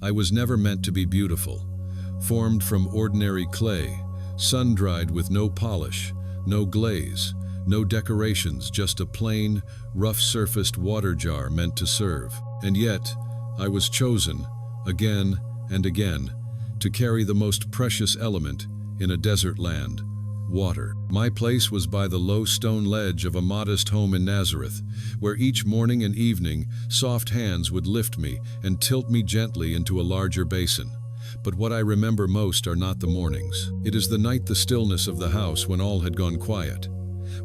I was never meant to be beautiful. Formed from ordinary clay, sun-dried with no polish, no glaze, no decorations, just a plain, rough-surfaced water jar meant to serve. And yet, I was chosen, again and again, to carry the most precious element in a desert land: water. My place was by the low stone ledge of a modest home in Nazareth, where each morning and evening soft hands would lift me and tilt me gently into a larger basin. But what I remember most are not the mornings. It is the night, the stillness of the house when all had gone quiet,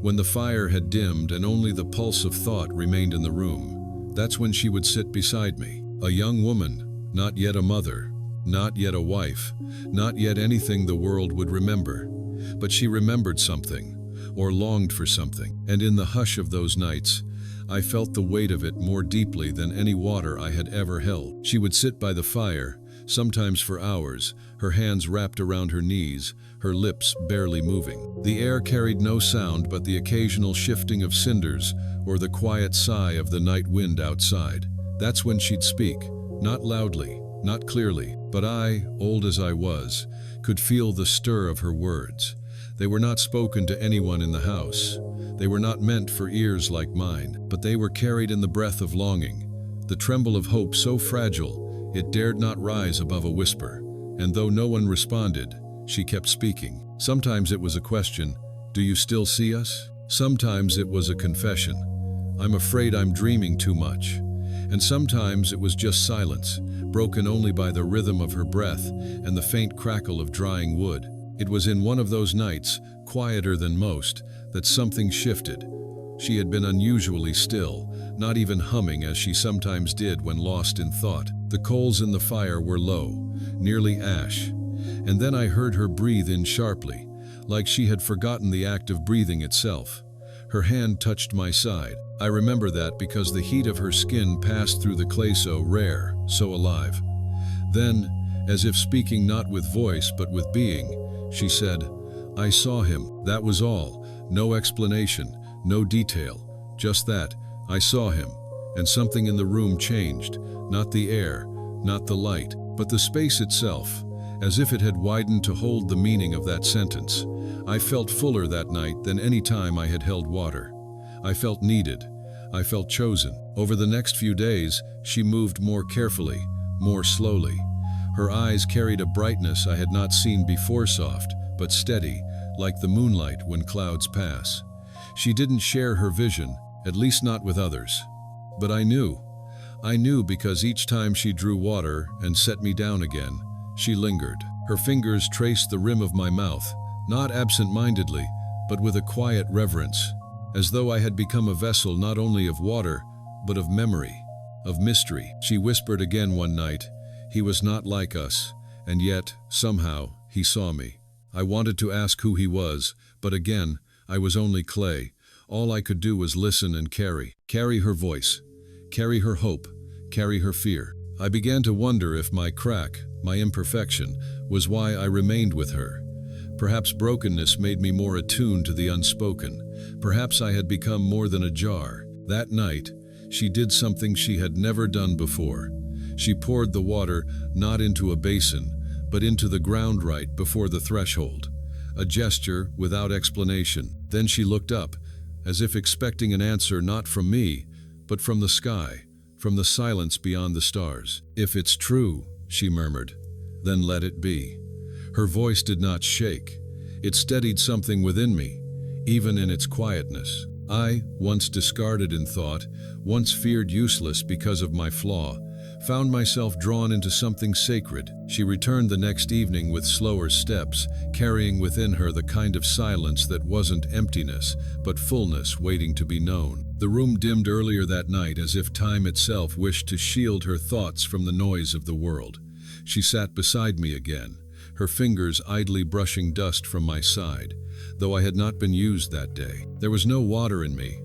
when the fire had dimmed and only the pulse of thought remained in the room. That's when she would sit beside me, a young woman, not yet a mother, not yet a wife, not yet anything the world would remember. But she remembered something, or longed for something, and in the hush of those nights, I felt the weight of it more deeply than any water I had ever held. She would sit by the fire, sometimes for hours, her hands wrapped around her knees, her lips barely moving. The air carried no sound but the occasional shifting of cinders or the quiet sigh of the night wind outside. That's when she'd speak, not loudly, not clearly, but I, old as I was, could feel the stir of her words. They were not spoken to anyone in the house. They were not meant for ears like mine, but they were carried in the breath of longing, the tremble of hope so fragile it dared not rise above a whisper. And though no one responded, she kept speaking. Sometimes it was a question, "Do you still see us?" Sometimes it was a confession, "I'm afraid I'm dreaming too much." And sometimes it was just silence, broken only by the rhythm of her breath and the faint crackle of drying wood. It was in one of those nights, quieter than most, that something shifted. She had been unusually still, not even humming as she sometimes did when lost in thought. The coals in the fire were low, nearly ash, and then I heard her breathe in sharply, like she had forgotten the act of breathing itself. Her hand touched my side. I remember that because the heat of her skin passed through the clay, so rare, so alive. Then, as if speaking not with voice but with being, she said, "I saw him, that was all. No explanation, no detail, just that, I saw him." And something in the room changed, not the air, not the light, but the space itself, as if it had widened to hold the meaning of that sentence. I felt fuller that night than any time I had held water. I felt needed. I felt chosen. Over the next few days, she moved more carefully, more slowly. Her eyes carried a brightness I had not seen before, soft, but steady, like the moonlight when clouds pass. She didn't share her vision, at least not with others. But I knew. I knew because each time she drew water and set me down again, she lingered. Her fingers traced the rim of my mouth, not absent-mindedly, but with a quiet reverence, as though I had become a vessel not only of water, but of memory, of mystery. She whispered again one night, "He was not like us, and yet, somehow, he saw me." I wanted to ask who he was, but again, I was only clay. All I could do was listen and carry her voice, carry her hope, carry her fear. I began to wonder if my crack, my imperfection, was why I remained with her. Perhaps brokenness made me more attuned to the unspoken. Perhaps I had become more than a jar. That night, she did something she had never done before. She poured the water not into a basin, but into the ground right before the threshold. A gesture without explanation. Then she looked up, as if expecting an answer not from me, but from the sky, from the silence beyond the stars. "If it's true," she murmured, "then let it be." Her voice did not shake. It steadied something within me, even in its quietness. I, once discarded in thought, once feared useless because of my flaw, found myself drawn into something sacred. She returned the next evening with slower steps, carrying within her the kind of silence that wasn't emptiness, but fullness waiting to be known. The room dimmed earlier that night, as if time itself wished to shield her thoughts from the noise of the world. She sat beside me again, her fingers idly brushing dust from my side, though I had not been used that day. There was no water in me,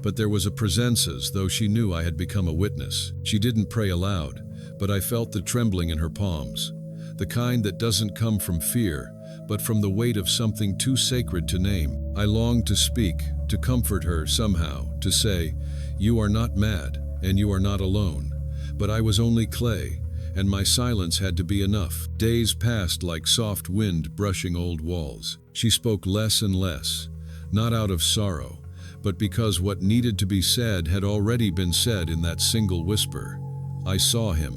but there was a presence as though she knew I had become a witness. She didn't pray aloud, but I felt the trembling in her palms, the kind that doesn't come from fear, but from the weight of something too sacred to name. I longed to speak, to comfort her somehow, to say, "You are not mad, and you are not alone." But I was only clay, and my silence had to be enough. Days passed like soft wind brushing old walls. She spoke less and less, not out of sorrow, but because what needed to be said had already been said in that single whisper. I saw him.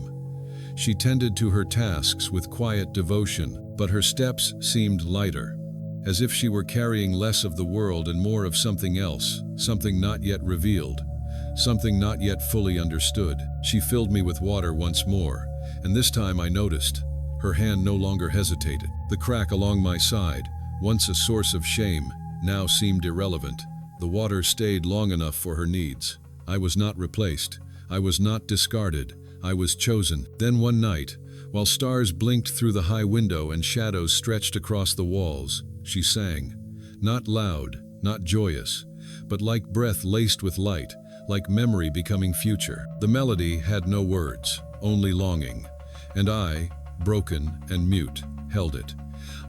She tended to her tasks with quiet devotion, but her steps seemed lighter, as if she were carrying less of the world and more of something else, something not yet revealed, something not yet fully understood. She filled me with water once more, and this time I noticed. Her hand no longer hesitated. The crack along my side, once a source of shame, now seemed irrelevant. The water stayed long enough for her needs. I was not replaced. I was not discarded. I was chosen. Then one night, while stars blinked through the high window and shadows stretched across the walls, she sang. Not loud, not joyous, but like breath laced with light, like memory becoming future. The melody had no words, only longing, and I, broken and mute, held it.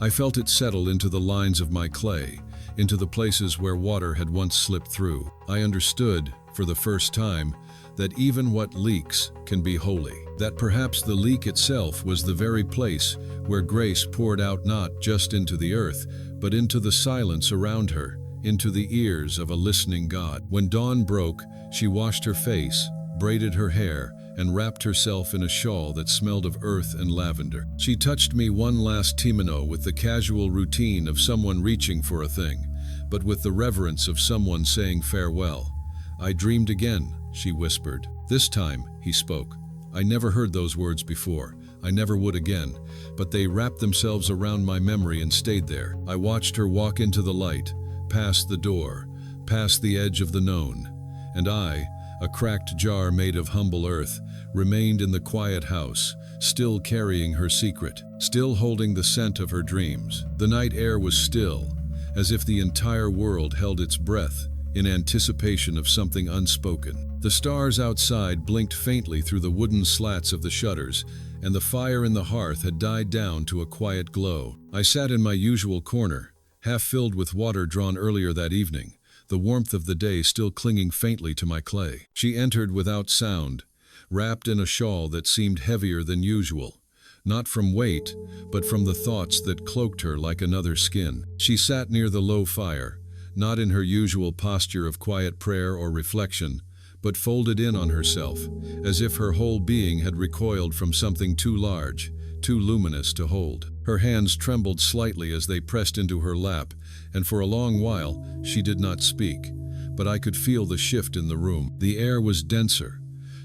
I felt it settle into the lines of my clay, into the places where water had once slipped through. I understood, for the first time, that even what leaks can be holy, that perhaps the leak itself was the very place where grace poured out not just into the earth, but into the silence around her, into the ears of a listening God. When dawn broke, she washed her face, braided her hair, and wrapped herself in a shawl that smelled of earth and lavender. She touched me one last timino with the casual routine of someone reaching for a thing, but with the reverence of someone saying farewell. I dreamed again, she whispered. This time, he spoke. I never heard those words before. I never would again, but they wrapped themselves around my memory and stayed there. I watched her walk into the light, past the door, past the edge of the known, and I, a cracked jar made of humble earth, remained in the quiet house, still carrying her secret, still holding the scent of her dreams. The night air was still, as if the entire world held its breath in anticipation of something unspoken. The stars outside blinked faintly through the wooden slats of the shutters, and the fire in the hearth had died down to a quiet glow. I sat in my usual corner, half filled with water drawn earlier that evening, the warmth of the day still clinging faintly to my clay. She entered without sound, wrapped in a shawl that seemed heavier than usual, not from weight, but from the thoughts that cloaked her like another skin. She sat near the low fire, not in her usual posture of quiet prayer or reflection, but folded in on herself, as if her whole being had recoiled from something too large, too luminous to hold. Her hands trembled slightly as they pressed into her lap, and for a long while she did not speak, but I could feel the shift in the room. The air was denser,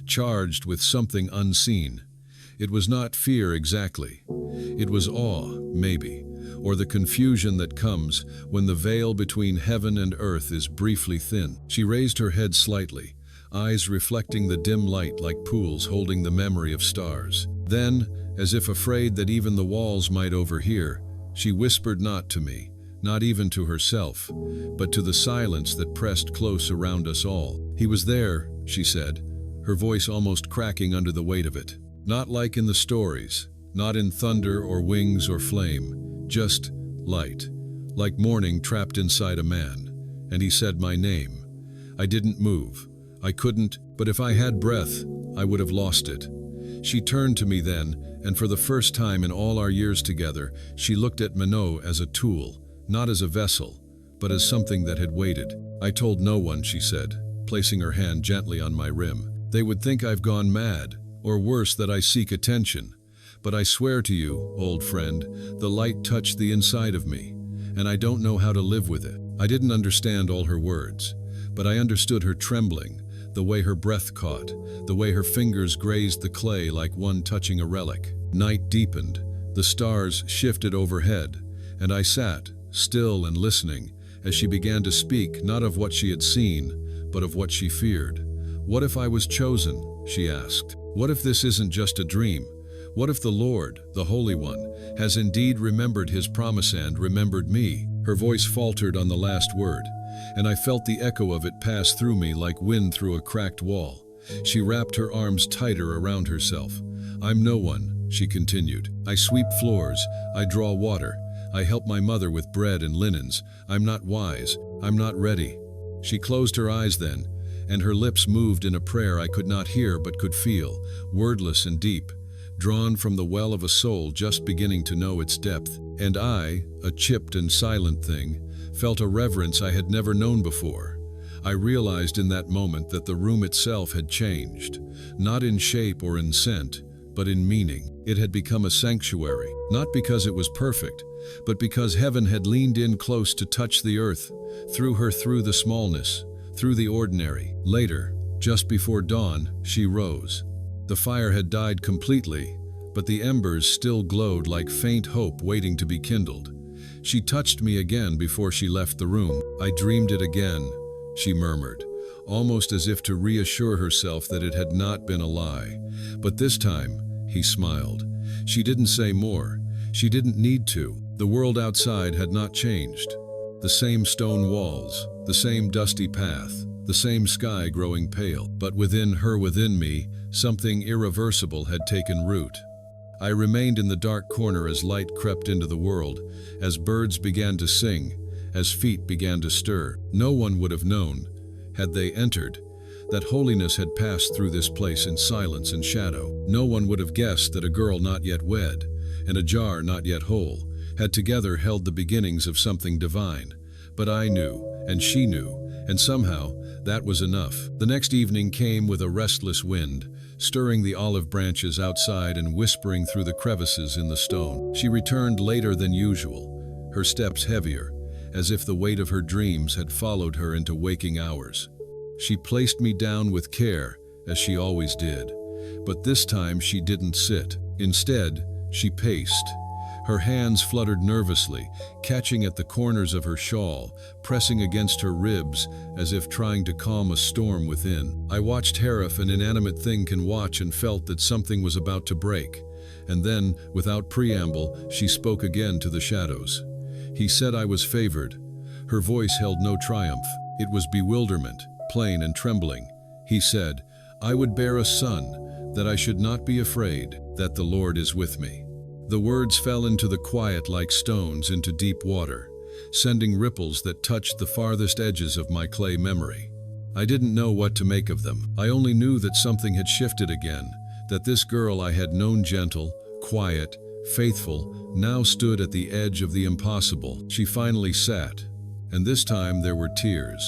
charged with something unseen. It was not fear exactly. It was awe, maybe, or the confusion that comes when the veil between heaven and earth is briefly thin. She raised her head slightly, eyes reflecting the dim light like pools holding the memory of stars. Then, as if afraid that even the walls might overhear, she whispered not to me, not even to herself, but to the silence that pressed close around us all. He was there, she said, her voice almost cracking under the weight of it. Not like in the stories, not in thunder or wings or flame, just light, like morning trapped inside a man. And he said my name. I didn't move. I couldn't, but if I had breath, I would have lost it. She turned to me then, and for the first time in all our years together, she looked at Minot as a tool, not as a vessel, but as something that had waited. I told no one, she said, placing her hand gently on my rim. They would think I've gone mad, or worse, that I seek attention. But I swear to you, old friend, the light touched the inside of me, and I don't know how to live with it. I didn't understand all her words, but I understood her trembling, the way her breath caught, the way her fingers grazed the clay like one touching a relic. Night deepened, the stars shifted overhead, and I sat, still and listening, as she began to speak not of what she had seen, but of what she feared. What if I was chosen? She asked. What if this isn't just a dream? What if the Lord, the Holy One, has indeed remembered his promise and remembered me? Her voice faltered on the last word, and I felt the echo of it pass through me like wind through a cracked wall. She wrapped her arms tighter around herself. I'm no one, she continued. I sweep floors, I draw water, I help my mother with bread and linens. I'm not wise, I'm not ready. She closed her eyes then, and her lips moved in a prayer I could not hear but could feel, wordless and deep. drawn from the well of a soul just beginning to know its depth. And I, a chipped and silent thing, felt a reverence I had never known before. I realized in that moment that the room itself had changed, not in shape or in scent, but in meaning. It had become a sanctuary, not because it was perfect, but because heaven had leaned in close to touch the earth, through the smallness, through the ordinary. Later, just before dawn, she rose. The fire had died completely, but the embers still glowed like faint hope waiting to be kindled. She touched me again before she left the room. "I dreamed it again," she murmured, almost as if to reassure herself that it had not been a lie. But this time, he smiled. She didn't say more. She didn't need to. The world outside had not changed. The same stone walls, the same dusty path, the same sky growing pale. But within me, something irreversible had taken root. I remained in the dark corner as light crept into the world, as birds began to sing, as feet began to stir. No one would have known, had they entered, that holiness had passed through this place in silence and shadow. No one would have guessed that a girl not yet wed, and a jar not yet whole, had together held the beginnings of something divine. But I knew, and she knew, and somehow that was enough. The next evening came with a restless wind, stirring the olive branches outside and whispering through the crevices in the stone. She returned later than usual, her steps heavier, as if the weight of her dreams had followed her into waking hours. She placed me down with care, as she always did, but this time she didn't sit. Instead, she paced. Her hands fluttered nervously, catching at the corners of her shawl, pressing against her ribs as if trying to calm a storm within. I watched her if an inanimate thing can watch and felt that something was about to break. And then, without preamble, she spoke again to the shadows. He said I was favored. Her voice held no triumph. It was bewilderment, plain and trembling. He said, "I would bear a son, that I should not be afraid, that the Lord is with me." The words fell into the quiet like stones into deep water, sending ripples that touched the farthest edges of my clay memory. I didn't know what to make of them. I only knew that something had shifted again, that this girl I had known gentle, quiet, faithful, now stood at the edge of the impossible. She finally sat, and this time there were tears.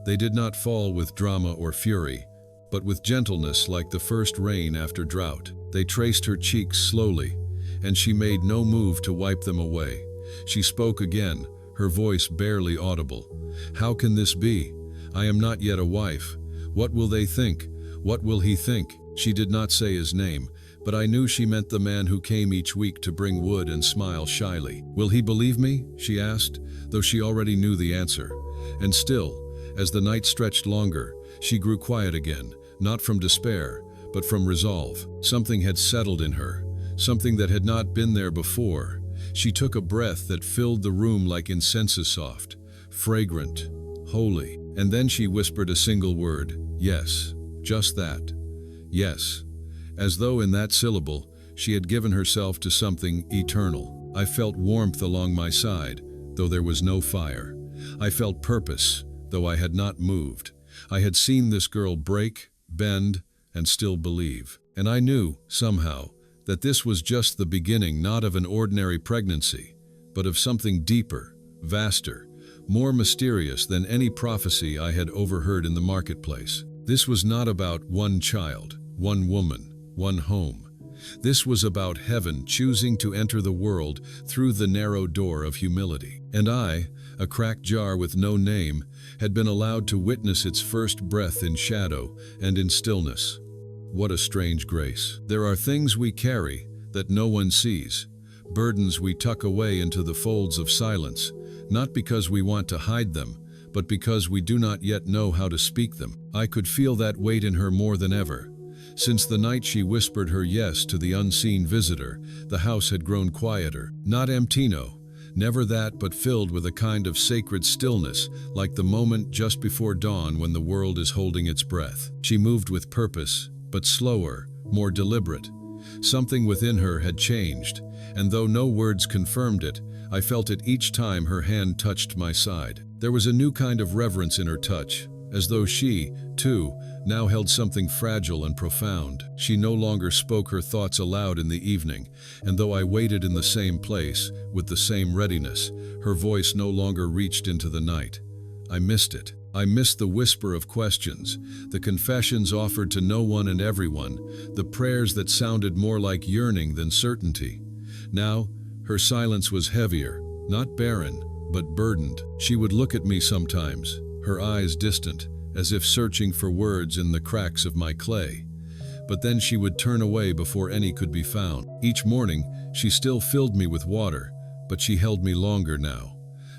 They did not fall with drama or fury, but with gentleness like the first rain after drought. They traced her cheeks slowly, and she made no move to wipe them away. She spoke again, her voice barely audible. "How can this be? I am not yet a wife. What will they think? What will he think?" She did not say his name, but I knew she meant the man who came each week to bring wood and smile shyly. "Will he believe me?" she asked, though she already knew the answer. And still, as the night stretched longer, she grew quiet again, not from despair, but from resolve. Something had settled in her, something that had not been there before. She took a breath that filled the room like incense soft, fragrant, holy. And then she whispered a single word, "Yes," just that. Yes. As though in that syllable, she had given herself to something eternal. I felt warmth along my side, though there was no fire. I felt purpose, though I had not moved. I had seen this girl break, bend, and still believe. And I knew, somehow, that this was just the beginning not of an ordinary pregnancy, but of something deeper, vaster, more mysterious than any prophecy I had overheard in the marketplace. This was not about one child, one woman, one home. This was about heaven choosing to enter the world through the narrow door of humility. And I, a cracked jar with no name, had been allowed to witness its first breath in shadow and in stillness. What a strange grace. There are things we carry that no one sees, burdens we tuck away into the folds of silence, not because we want to hide them, but because we do not yet know how to speak them. I could feel that weight in her more than ever. Since the night she whispered her yes to the unseen visitor, the house had grown quieter. Not empty, no, never that, but filled with a kind of sacred stillness, like the moment just before dawn when the world is holding its breath. She moved with purpose, but slower, more deliberate. Something within her had changed, and though no words confirmed it, I felt it each time her hand touched my side. There was a new kind of reverence in her touch, as though she, too, now held something fragile and profound. She no longer spoke her thoughts aloud in the evening, and though I waited in the same place, with the same readiness, her voice no longer reached into the night. I missed it. I missed the whisper of questions, the confessions offered to no one and everyone, the prayers that sounded more like yearning than certainty. Now, her silence was heavier, not barren, but burdened. She would look at me sometimes, her eyes distant, as if searching for words in the cracks of my clay. But then she would turn away before any could be found. Each morning, she still filled me with water, but she held me longer now.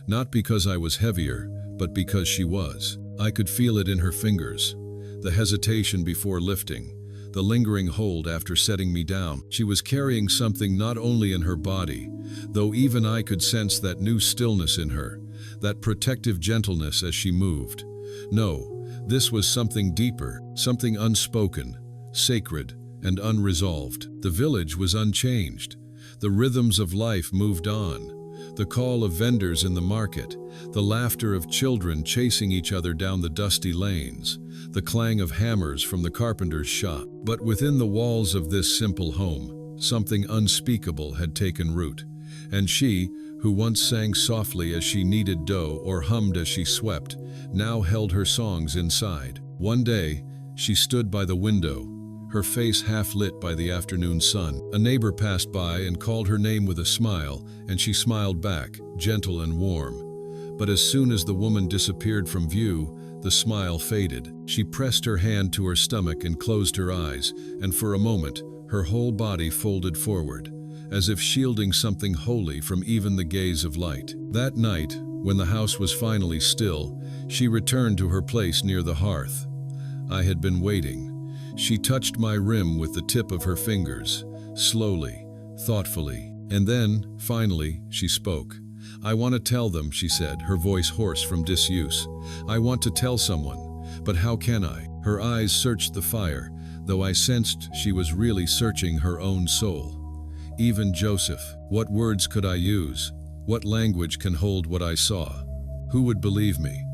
Not because I was heavier, but because she was. I could feel it in her fingers, the hesitation before lifting, the lingering hold after setting me down. She was carrying something not only in her body, though even I could sense that new stillness in her, that protective gentleness as she moved. No, this was something deeper, something unspoken, sacred, and unresolved. The village was unchanged. The rhythms of life moved on. The call of vendors in the market, the laughter of children chasing each other down the dusty lanes, the clang of hammers from the carpenter's shop. But within the walls of this simple home, something unspeakable had taken root, and she, who once sang softly as she kneaded dough or hummed as she swept, now held her songs inside. One day, she stood by the window, her face half lit by the afternoon sun. A neighbor passed by and called her name with a smile, and she smiled back, gentle and warm. But as soon as the woman disappeared from view, the smile faded. She pressed her hand to her stomach and closed her eyes, and for a moment, her whole body folded forward, as if shielding something holy from even the gaze of light. That night, when the house was finally still, she returned to her place near the hearth. I had been waiting. She touched my rim with the tip of her fingers, slowly, thoughtfully, and then, finally, she spoke. "I want to tell them," she said, her voice hoarse from disuse. "I want to tell someone, but how can I?" Her eyes searched the fire, though I sensed she was really searching her own soul. Even Joseph, what words could I use? What language can hold what I saw? Who would believe me?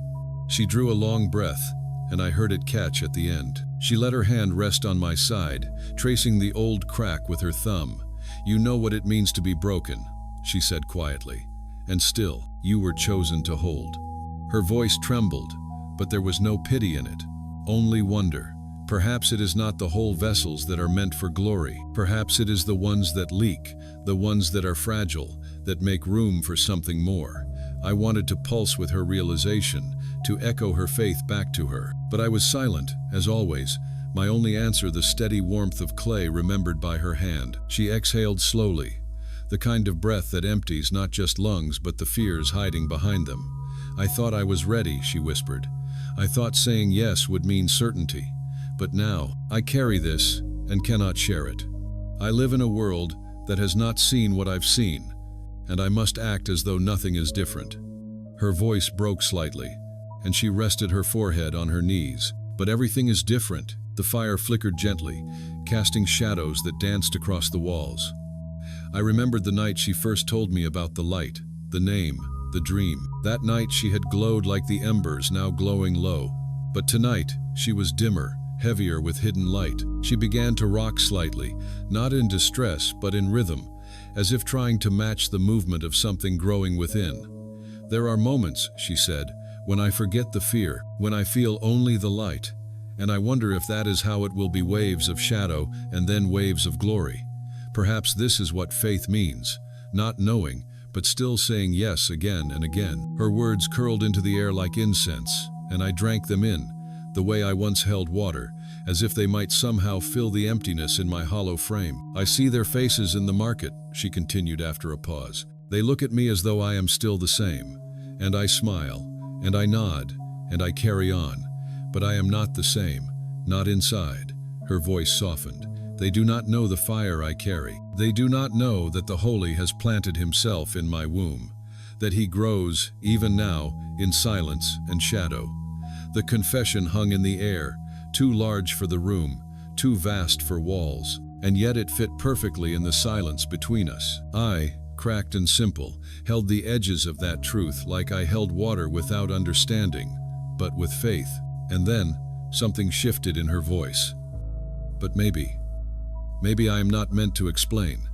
She drew a long breath, and I heard it catch at the end. She let her hand rest on my side, tracing the old crack with her thumb. "You know what it means to be broken," she said quietly, "and still, you were chosen to hold." Her voice trembled, but there was no pity in it, only wonder. Perhaps it is not the whole vessels that are meant for glory. Perhaps it is the ones that leak, the ones that are fragile, that make room for something more. I wanted to pulse with her realization, to echo her faith back to her. But I was silent, as always, my only answer the steady warmth of clay remembered by her hand. She exhaled slowly, the kind of breath that empties not just lungs but the fears hiding behind them. "I thought I was ready," she whispered. "I thought saying yes would mean certainty. But now, I carry this and cannot share it. I live in a world that has not seen what I've seen, and I must act as though nothing is different." Her voice broke slightly, and she rested her forehead on her knees. "But everything is different." The fire flickered gently, casting shadows that danced across the walls. I remembered the night she first told me about the light, the name, the dream. That night she had glowed like the embers now glowing low. But tonight, she was dimmer, heavier with hidden light. She began to rock slightly, not in distress, but in rhythm, as if trying to match the movement of something growing within. "There are moments," she said, "when I forget the fear, when I feel only the light. And I wonder if that is how it will be, waves of shadow and then waves of glory. Perhaps this is what faith means, not knowing, but still saying yes again and again." Her words curled into the air like incense, and I drank them in, the way I once held water, as if they might somehow fill the emptiness in my hollow frame. "I see their faces in the market," she continued after a pause. "They look at me as though I am still the same, and I smile, and I nod, and I carry on. But I am not the same, not inside." Her voice softened. "They do not know the fire I carry. They do not know that the Holy has planted himself in my womb, that he grows, even now, in silence and shadow." The confession hung in the air, too large for the room, too vast for walls, and yet it fit perfectly in the silence between us. I, cracked and simple, held the edges of that truth like I held water without understanding, but with faith. And then, Something shifted in her voice. But maybe I am not meant to explain.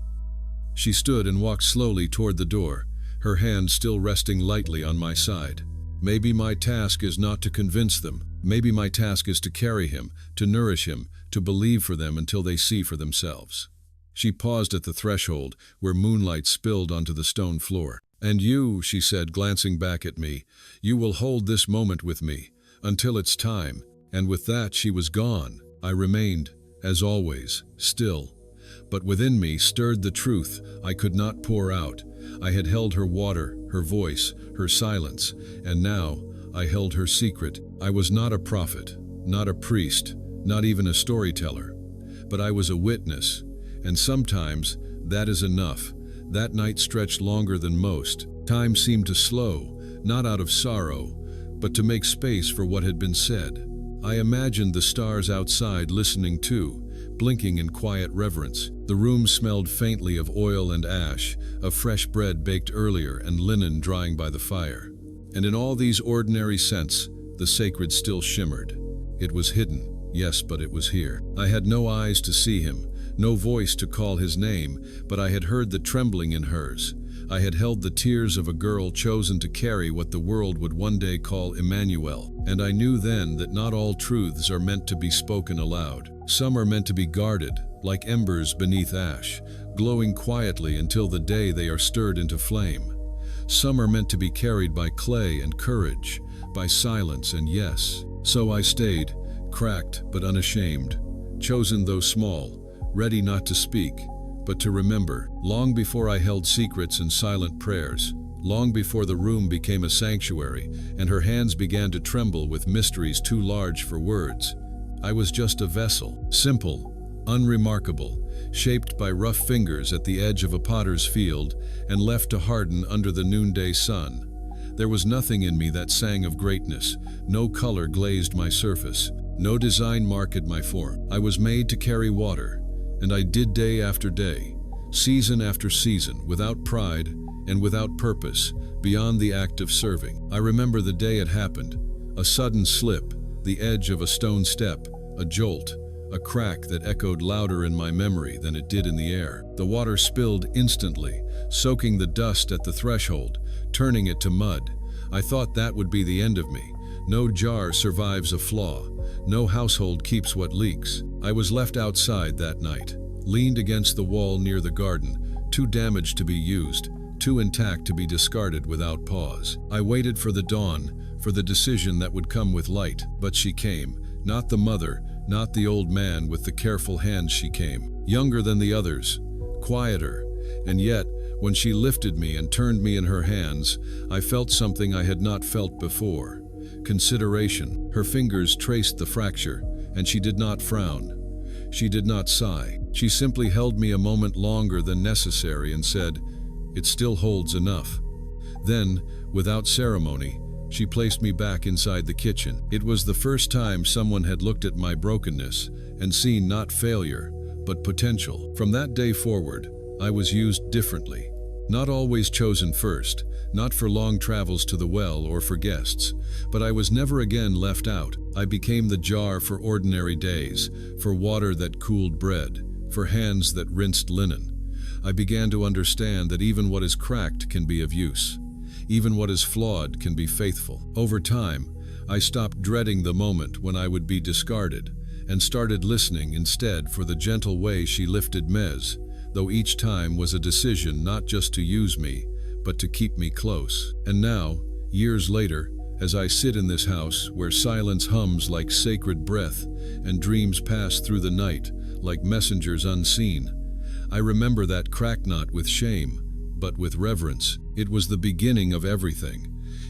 She stood and walked slowly toward the door, her hand still resting lightly on my side. Maybe my task is not to convince them. Maybe my task is to carry him, to nourish him, to believe for them until they see for themselves. She paused at the threshold, where moonlight spilled onto the stone floor. "And you," she said, glancing back at me, "you will hold this moment with me, until it's time." And with that she was gone. I remained, as always, still. But within me stirred the truth I could not pour out. I had held her water, her voice, her silence, and now I held her secret. I was not a prophet, not a priest, not even a storyteller, but I was a witness, and sometimes that is enough. That night stretched longer than most. Time seemed to slow, not out of sorrow, but to make space for what had been said. I imagined the stars outside listening too, blinking in quiet reverence. The room smelled faintly of oil and ash, of fresh bread baked earlier and linen drying by the fire. And in all these ordinary scents, the sacred still shimmered. It was hidden, yes, but it was here. I had no eyes to see him, no voice to call his name, but I had heard the trembling in hers. I had held the tears of a girl chosen to carry what the world would one day call Emmanuel, and I knew then that not all truths are meant to be spoken aloud. Some are meant to be guarded, like embers beneath ash, glowing quietly until the day they are stirred into flame. Some are meant to be carried by clay and courage, by silence and yes. So I stayed, cracked but unashamed, chosen though small, ready not to speak, but to remember. Long before I held secrets and silent prayers, long before the room became a sanctuary and her hands began to tremble with mysteries too large for words, I was just a vessel, simple, unremarkable, shaped by rough fingers at the edge of a potter's field and left to harden under the noonday sun. There was nothing in me that sang of greatness, no color glazed my surface, no design marked my form. I was made to carry water, and I did day after day, season after season, without pride and without purpose, beyond the act of serving. I remember the day it happened, a sudden slip, the edge of a stone step, a jolt, a crack that echoed louder in my memory than it did in the air. The water spilled instantly, soaking the dust at the threshold, turning it to mud. I thought that would be the end of me. No jar survives a flaw. No household keeps what leaks. I was left outside that night, leaned against the wall near the garden, too damaged to be used, too intact to be discarded without pause. I waited for the dawn, for the decision that would come with light. But she came, not the mother, not the old man with the careful hands. She came, younger than the others, quieter, and yet, when she lifted me and turned me in her hands, I felt something I had not felt before. Consideration. Her fingers traced the fracture, and she did not frown. She did not sigh. She simply held me a moment longer than necessary and said, "It still holds enough." Then, without ceremony, she placed me back inside the kitchen. It was the first time someone had looked at my brokenness and seen not failure, but potential. From that day forward, I was used differently. Not always chosen first, not for long travels to the well or for guests, but I was never again left out. I became the jar for ordinary days, for water that cooled bread, for hands that rinsed linen. I began to understand that even what is cracked can be of use. Even what is flawed can be faithful. Over time, I stopped dreading the moment when I would be discarded and started listening instead for the gentle way she lifted Mez, though each time was a decision not just to use me, but to keep me close. And now, years later, as I sit in this house where silence hums like sacred breath and dreams pass through the night like messengers unseen, I remember that crack not with shame, but with reverence. It was the beginning of everything.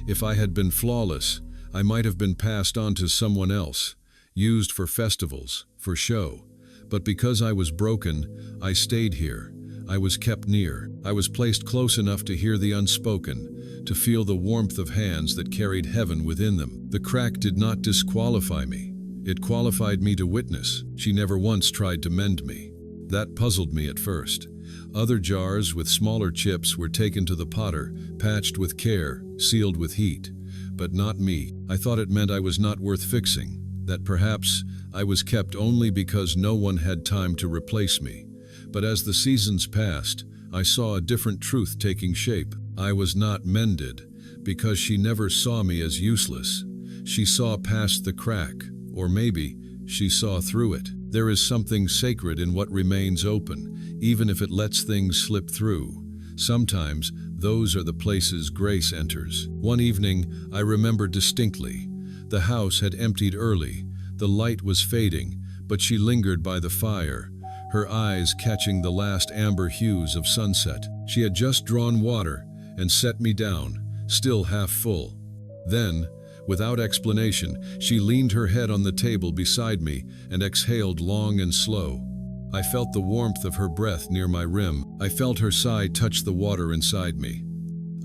If I had been flawless, I might have been passed on to someone else, used for festivals, for show. But because I was broken, I stayed here. I was kept near. I was placed close enough to hear the unspoken, to feel the warmth of hands that carried heaven within them. The crack did not disqualify me. It qualified me to witness. She never once tried to mend me. That puzzled me at first. Other jars with smaller chips were taken to the potter, patched with care, sealed with heat. But not me. I thought it meant I was not worth fixing, that perhaps I was kept only because no one had time to replace me. But as the seasons passed, I saw a different truth taking shape. I was not mended, because she never saw me as useless. She saw past the crack, or maybe she saw through it. There is something sacred in what remains open, even if it lets things slip through. Sometimes, those are the places grace enters. One evening, I remember distinctly. The house had emptied early. The light was fading, but she lingered by the fire, her eyes catching the last amber hues of sunset. She had just drawn water and set me down, still half full. Then, without explanation, she leaned her head on the table beside me and exhaled long and slow. I felt the warmth of her breath near my rim. I felt her sigh touch the water inside me.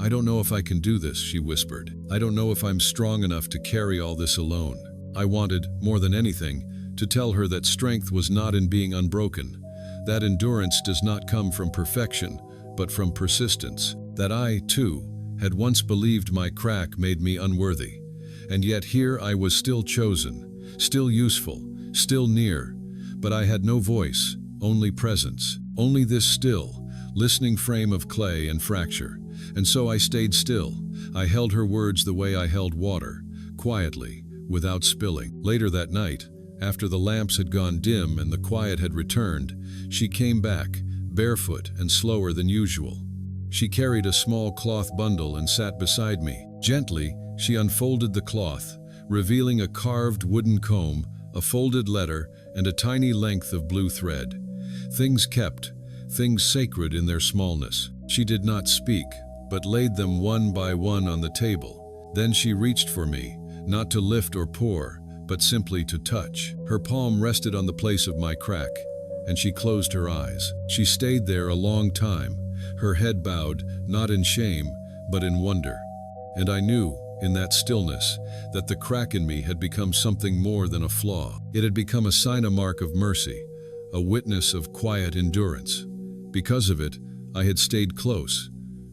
"I don't know if I can do this," she whispered. "I don't know if I'm strong enough to carry all this alone." I wanted, more than anything, to tell her that strength was not in being unbroken, that endurance does not come from perfection, but from persistence, that I, too, had once believed my crack made me unworthy. And yet here I was still chosen, still useful, still near, but I had no voice, only presence, only this still, listening frame of clay and fracture. And so I stayed still. I held her words the way I held water, quietly, without spilling. Later that night, after the lamps had gone dim and the quiet had returned, she came back, barefoot and slower than usual. She carried a small cloth bundle and sat beside me. Gently, she unfolded the cloth, revealing a carved wooden comb, a folded letter, and a tiny length of blue thread. Things kept, things sacred in their smallness. She did not speak, but laid them one by one on the table. Then she reached for me, not to lift or pour, but simply to touch. Her palm rested on the place of my crack, and she closed her eyes. She stayed there a long time, her head bowed, not in shame, but in wonder. And I knew, in that stillness, that the crack in me had become something more than a flaw. It had become a sign, a mark of mercy, a witness of quiet endurance. Because of it, I had stayed close.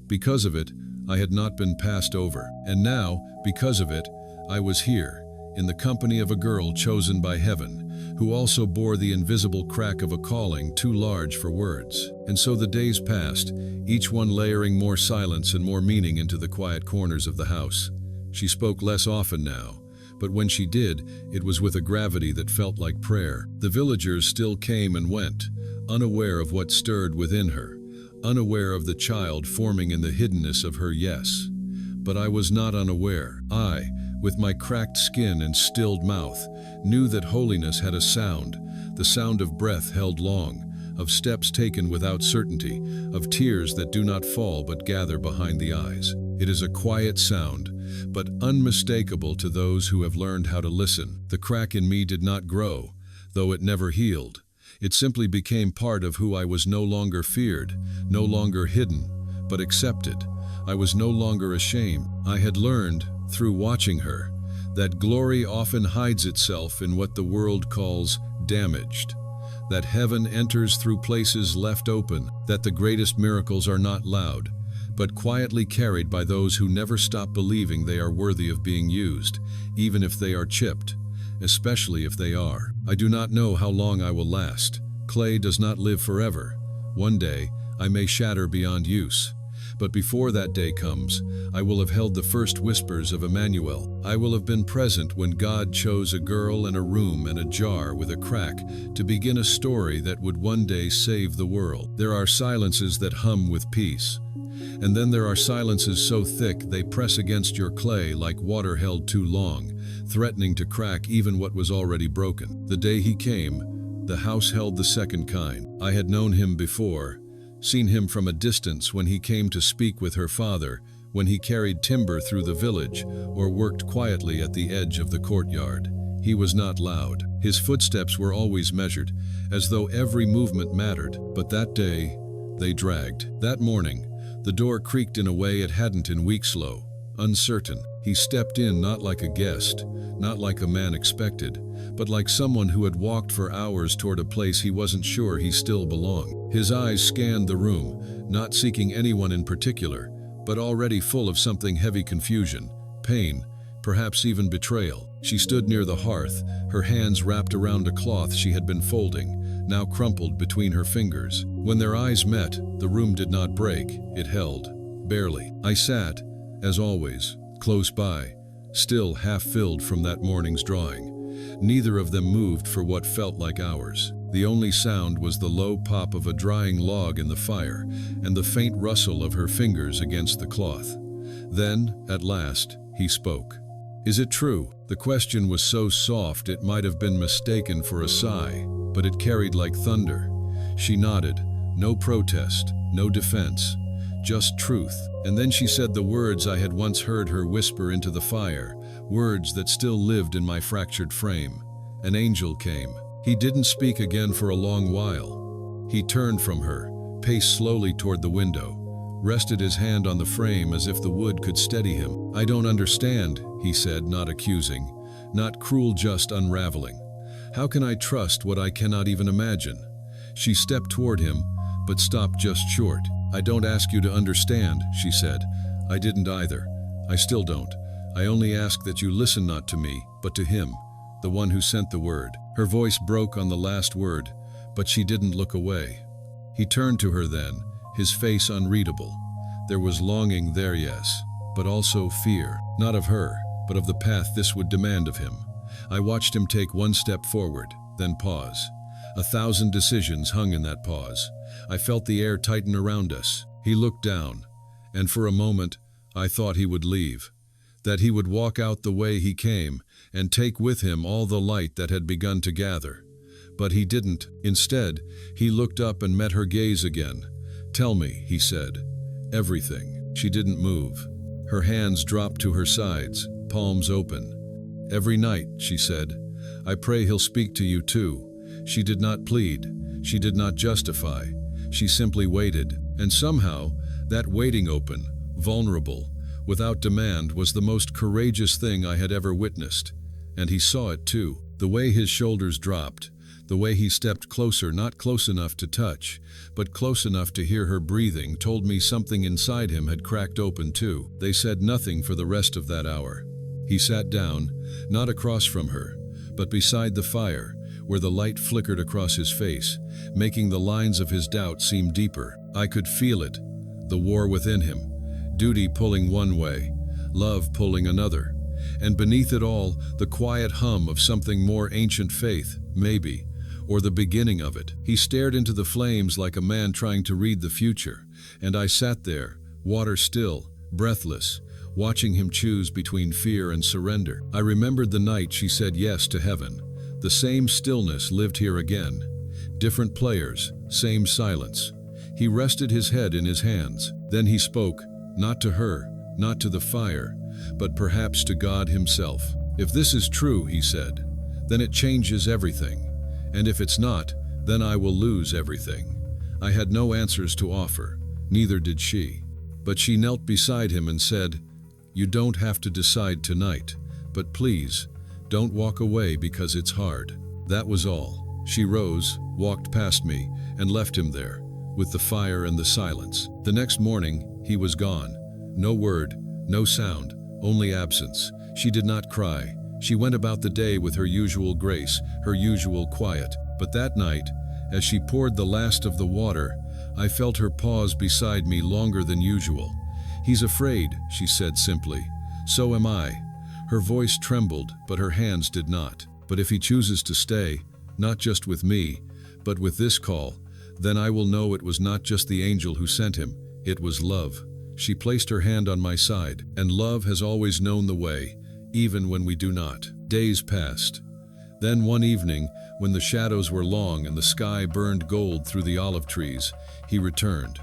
Because of it, I had not been passed over. And now, because of it, I was here, in the company of a girl chosen by heaven, who also bore the invisible crack of a calling too large for words. And so the days passed, each one layering more silence and more meaning into the quiet corners of the house. She spoke less often now, but when she did, it was with a gravity that felt like prayer. The villagers still came and went, unaware of what stirred within her, unaware of the child forming in the hiddenness of her yes. But I was not unaware. I, with my cracked skin and stilled mouth, knew that holiness had a sound, the sound of breath held long, of steps taken without certainty, of tears that do not fall but gather behind the eyes. It is a quiet sound, but unmistakable to those who have learned how to listen. The crack in me did not grow, though it never healed. It simply became part of who I was, no longer feared, no longer hidden, but accepted. I was no longer ashamed. I had learned, through watching her, that glory often hides itself in what the world calls damaged, that heaven enters through places left open, that the greatest miracles are not loud, but quietly carried by those who never stop believing they are worthy of being used, even if they are chipped, especially if they are. I do not know how long I will last. Clay does not live forever. One day, I may shatter beyond use. But before that day comes, I will have held the first whispers of Emmanuel. I will have been present when God chose a girl and a room and a jar with a crack to begin a story that would one day save the world. There are silences that hum with peace. And then there are silences so thick they press against your clay like water held too long, threatening to crack even what was already broken. The day he came, the house held the second kind. I had known him before, seen him from a distance when he came to speak with her father, when he carried timber through the village, or worked quietly at the edge of the courtyard. He was not loud. His footsteps were always measured, as though every movement mattered. But that day, they dragged. That morning, the door creaked in a way it hadn't in weeks. Low, uncertain. He stepped in not like a guest, not like a man expected, but like someone who had walked for hours toward a place he wasn't sure he still belonged. His eyes scanned the room, not seeking anyone in particular, but already full of something heavy: confusion, pain, perhaps even betrayal. She stood near the hearth, her hands wrapped around a cloth she had been folding, now crumpled between her fingers. When their eyes met, the room did not break, it held. Barely. I sat, as always, close by, still half-filled from that morning's drawing. Neither of them moved for what felt like hours. The only sound was the low pop of a drying log in the fire and the faint rustle of her fingers against the cloth. Then, at last, he spoke. "Is it true?" The question was so soft it might have been mistaken for a sigh, but it carried like thunder. She nodded, no protest, no defense, just truth. And then she said the words I had once heard her whisper into the fire, words that still lived in my fractured frame. An angel came. He didn't speak again for a long while. He turned from her, paced slowly toward the window, rested his hand on the frame as if the wood could steady him. "I don't understand," he said, not accusing, not cruel, just unraveling. "How can I trust what I cannot even imagine?" She stepped toward him, but stopped just short. "I don't ask you to understand," she said. "I didn't either. I still don't. I only ask that you listen not to me, but to him, the one who sent the word." Her voice broke on the last word, but she didn't look away. He turned to her then, his face unreadable. There was longing there, yes, but also fear, not of her, but of the path this would demand of him. I watched him take one step forward, then pause. 1,000 decisions hung in that pause. I felt the air tighten around us. He looked down, and for a moment, I thought he would leave, that he would walk out the way he came and take with him all the light that had begun to gather. But he didn't. Instead, he looked up and met her gaze again. "Tell me," he said. "Everything." She didn't move. Her hands dropped to her sides, palms open. "Every night," she said, "I pray he'll speak to you too." She did not plead. She did not justify. She simply waited. And somehow, that waiting open, vulnerable, without demand, was the most courageous thing I had ever witnessed. And he saw it too. The way his shoulders dropped, the way he stepped closer, not close enough to touch, but close enough to hear her breathing, told me something inside him had cracked open too. They said nothing for the rest of that hour. He sat down, not across from her, but beside the fire, where the light flickered across his face, making the lines of his doubt seem deeper. I could feel it, the war within him, duty pulling one way, love pulling another, and beneath it all, the quiet hum of something more ancient, faith, maybe, or the beginning of it. He stared into the flames like a man trying to read the future, and I sat there, water still, breathless, watching him choose between fear and surrender. I remembered the night she said yes to heaven. The same stillness lived here again. Different players, same silence. He rested his head in his hands. Then he spoke, not to her, not to the fire, but perhaps to God himself. "If this is true," he said, "then it changes everything. And if it's not, then I will lose everything." I had no answers to offer, neither did she. But she knelt beside him and said, "You don't have to decide tonight, but please, don't walk away because it's hard." That was all. She rose, walked past me, and left him there, with the fire and the silence. The next morning, he was gone. No word, no sound, only absence. She did not cry. She went about the day with her usual grace, her usual quiet. But that night, as she poured the last of the water, I felt her pause beside me longer than usual. "He's afraid," she said simply. "So am I." Her voice trembled, but her hands did not. "But if he chooses to stay, not just with me, but with this call, then I will know it was not just the angel who sent him, it was love." She placed her hand on my side, and love has always known the way, even when we do not. Days passed. Then one evening, when the shadows were long and the sky burned gold through the olive trees, he returned.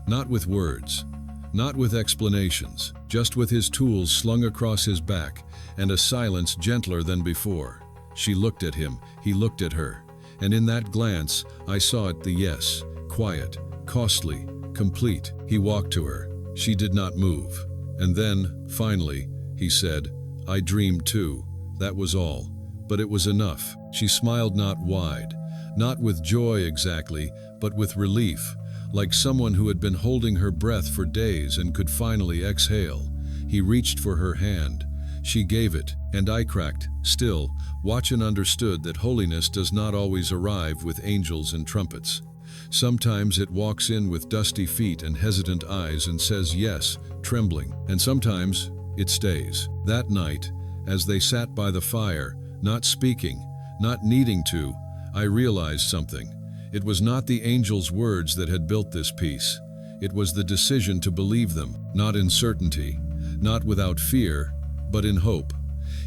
Not with words, not with explanations, just with his tools slung across his back and a silence gentler than before. She looked at him, he looked at her, and in that glance I saw it, the yes, quiet, costly, complete. He walked to her. She did not move. And then, finally, he said, "I dreamed too." That was all. But it was enough. She smiled, not wide, not with joy exactly, but with relief, like someone who had been holding her breath for days and could finally exhale. He reached for her hand. She gave it, and I cracked. Still, watched and understood that holiness does not always arrive with angels and trumpets. Sometimes it walks in with dusty feet and hesitant eyes and says yes, trembling. And sometimes it stays. That night, as they sat by the fire, not speaking, not needing to, I realized something. It was not the angel's words that had built this peace. It was the decision to believe them, not in certainty, not without fear, but in hope.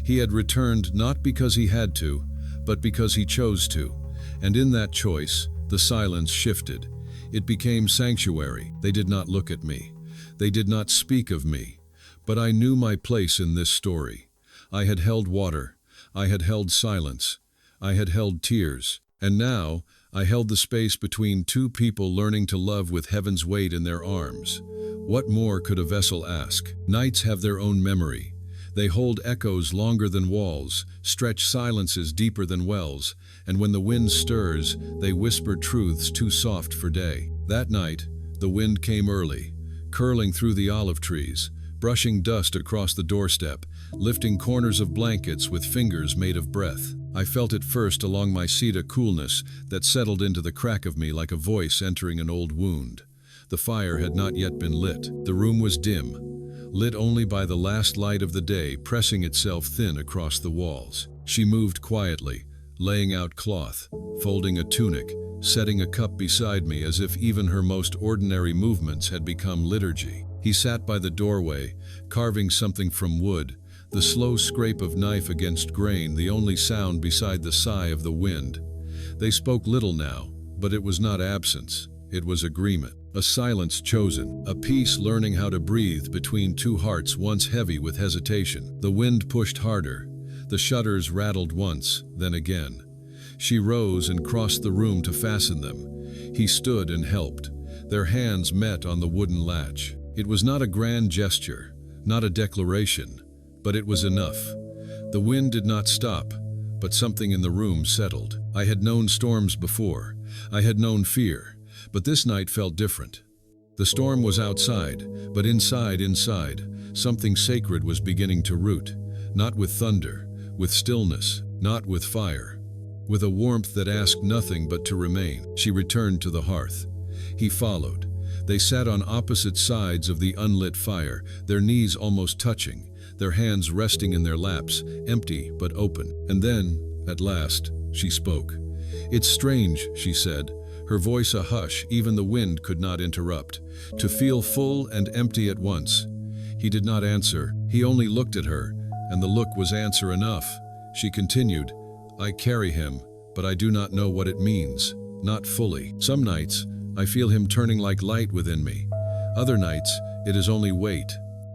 He had returned not because he had to, but because he chose to. And in that choice, the silence shifted. It became sanctuary. They did not look at me. They did not speak of me. But I knew my place in this story. I had held water. I had held silence. I had held tears. And now, I held the space between two people learning to love with heaven's weight in their arms. What more could a vessel ask? Nights have their own memory. They hold echoes longer than walls, stretch silences deeper than wells, and when the wind stirs, they whisper truths too soft for day. That night, the wind came early, curling through the olive trees, brushing dust across the doorstep, lifting corners of blankets with fingers made of breath. I felt it first along my seat, a coolness that settled into the crack of me like a voice entering an old wound. The fire had not yet been lit. The room was dim, lit only by the last light of the day pressing itself thin across the walls. She moved quietly, laying out cloth, folding a tunic, setting a cup beside me as if even her most ordinary movements had become liturgy. He sat by the doorway, carving something from wood, the slow scrape of knife against grain the only sound beside the sigh of the wind. They spoke little now, but it was not absence, it was agreement. A silence chosen, a peace learning how to breathe between two hearts once heavy with hesitation. The wind pushed harder. The shutters rattled once, then again. She rose and crossed the room to fasten them. He stood and helped. Their hands met on the wooden latch. It was not a grand gesture, not a declaration, but it was enough. The wind did not stop, but something in the room settled. I had known storms before. I had known fear. But this night felt different. The storm was outside, but inside, something sacred was beginning to root, not with thunder, with stillness, not with fire, with a warmth that asked nothing but to remain. She returned to the hearth. He followed. They sat on opposite sides of the unlit fire, their knees almost touching, their hands resting in their laps, empty but open. And then, at last, she spoke. "It's strange," she said, her voice a hush even the wind could not interrupt, "to feel full and empty at once." He did not answer. He only looked at her, and the look was answer enough. She continued, "I carry him, but I do not know what it means, not fully. Some nights, I feel him turning like light within me. Other nights, it is only weight."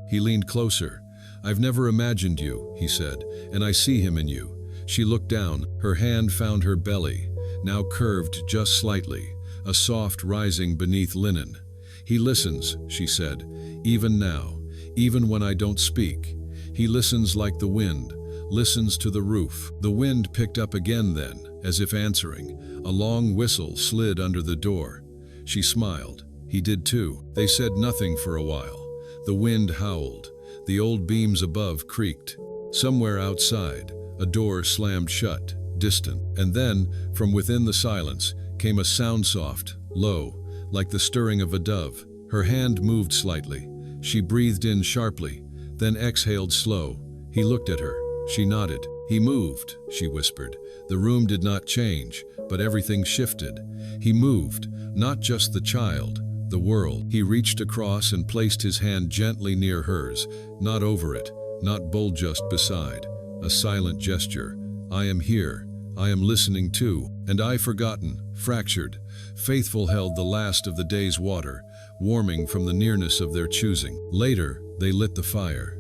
He leaned closer. "I've never imagined you," he said, "and I see him in you." She looked down. Her hand found her belly, now curved just slightly, a soft rising beneath linen. "He listens," she said, "even now, even when I don't speak. He listens like the wind, listens to the roof." The wind picked up again then, as if answering. A long whistle slid under the door. She smiled. He did too. They said nothing for a while. The wind howled. The old beams above creaked. Somewhere outside, a door slammed shut, distant. And then, from within the silence, came a sound soft, low, like the stirring of a dove. Her hand moved slightly. She breathed in sharply, then exhaled slow. He looked at her. She nodded. "He moved," she whispered. The room did not change, but everything shifted. He moved, not just the child, the world. He reached across and placed his hand gently near hers, not over it, not bold, just beside. A silent gesture. "I am here. I am listening too." And I, forgotten, fractured, faithful, held the last of the day's water, warming from the nearness of their choosing. Later, they lit the fire.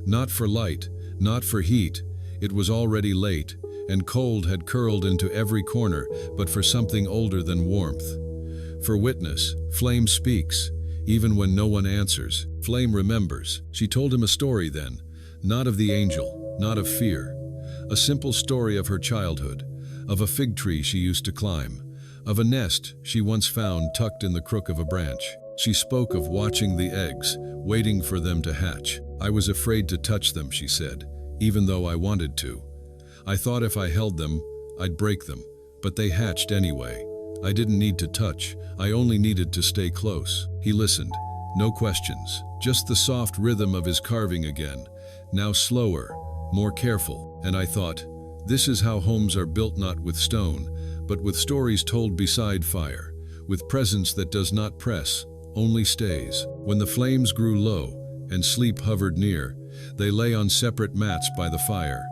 Not for light, not for heat. It was already late, and cold had curled into every corner, but for something older than warmth. For witness, flame speaks, even when no one answers. Flame remembers. She told him a story then, not of the angel, not of fear. A simple story of her childhood, of a fig tree she used to climb, of a nest she once found tucked in the crook of a branch. She spoke of watching the eggs, waiting for them to hatch. "I was afraid to touch them," she said, even though I wanted to. I thought if I held them, I'd break them, but they hatched anyway. I didn't need to touch, I only needed to stay close. He listened, no questions, just the soft rhythm of his carving again, now slower, more careful, and I thought, this is how homes are built, not with stone, but with stories told beside fire, with presence that does not press, only stays. When the flames grew low and sleep hovered near, they lay on separate mats by the fire.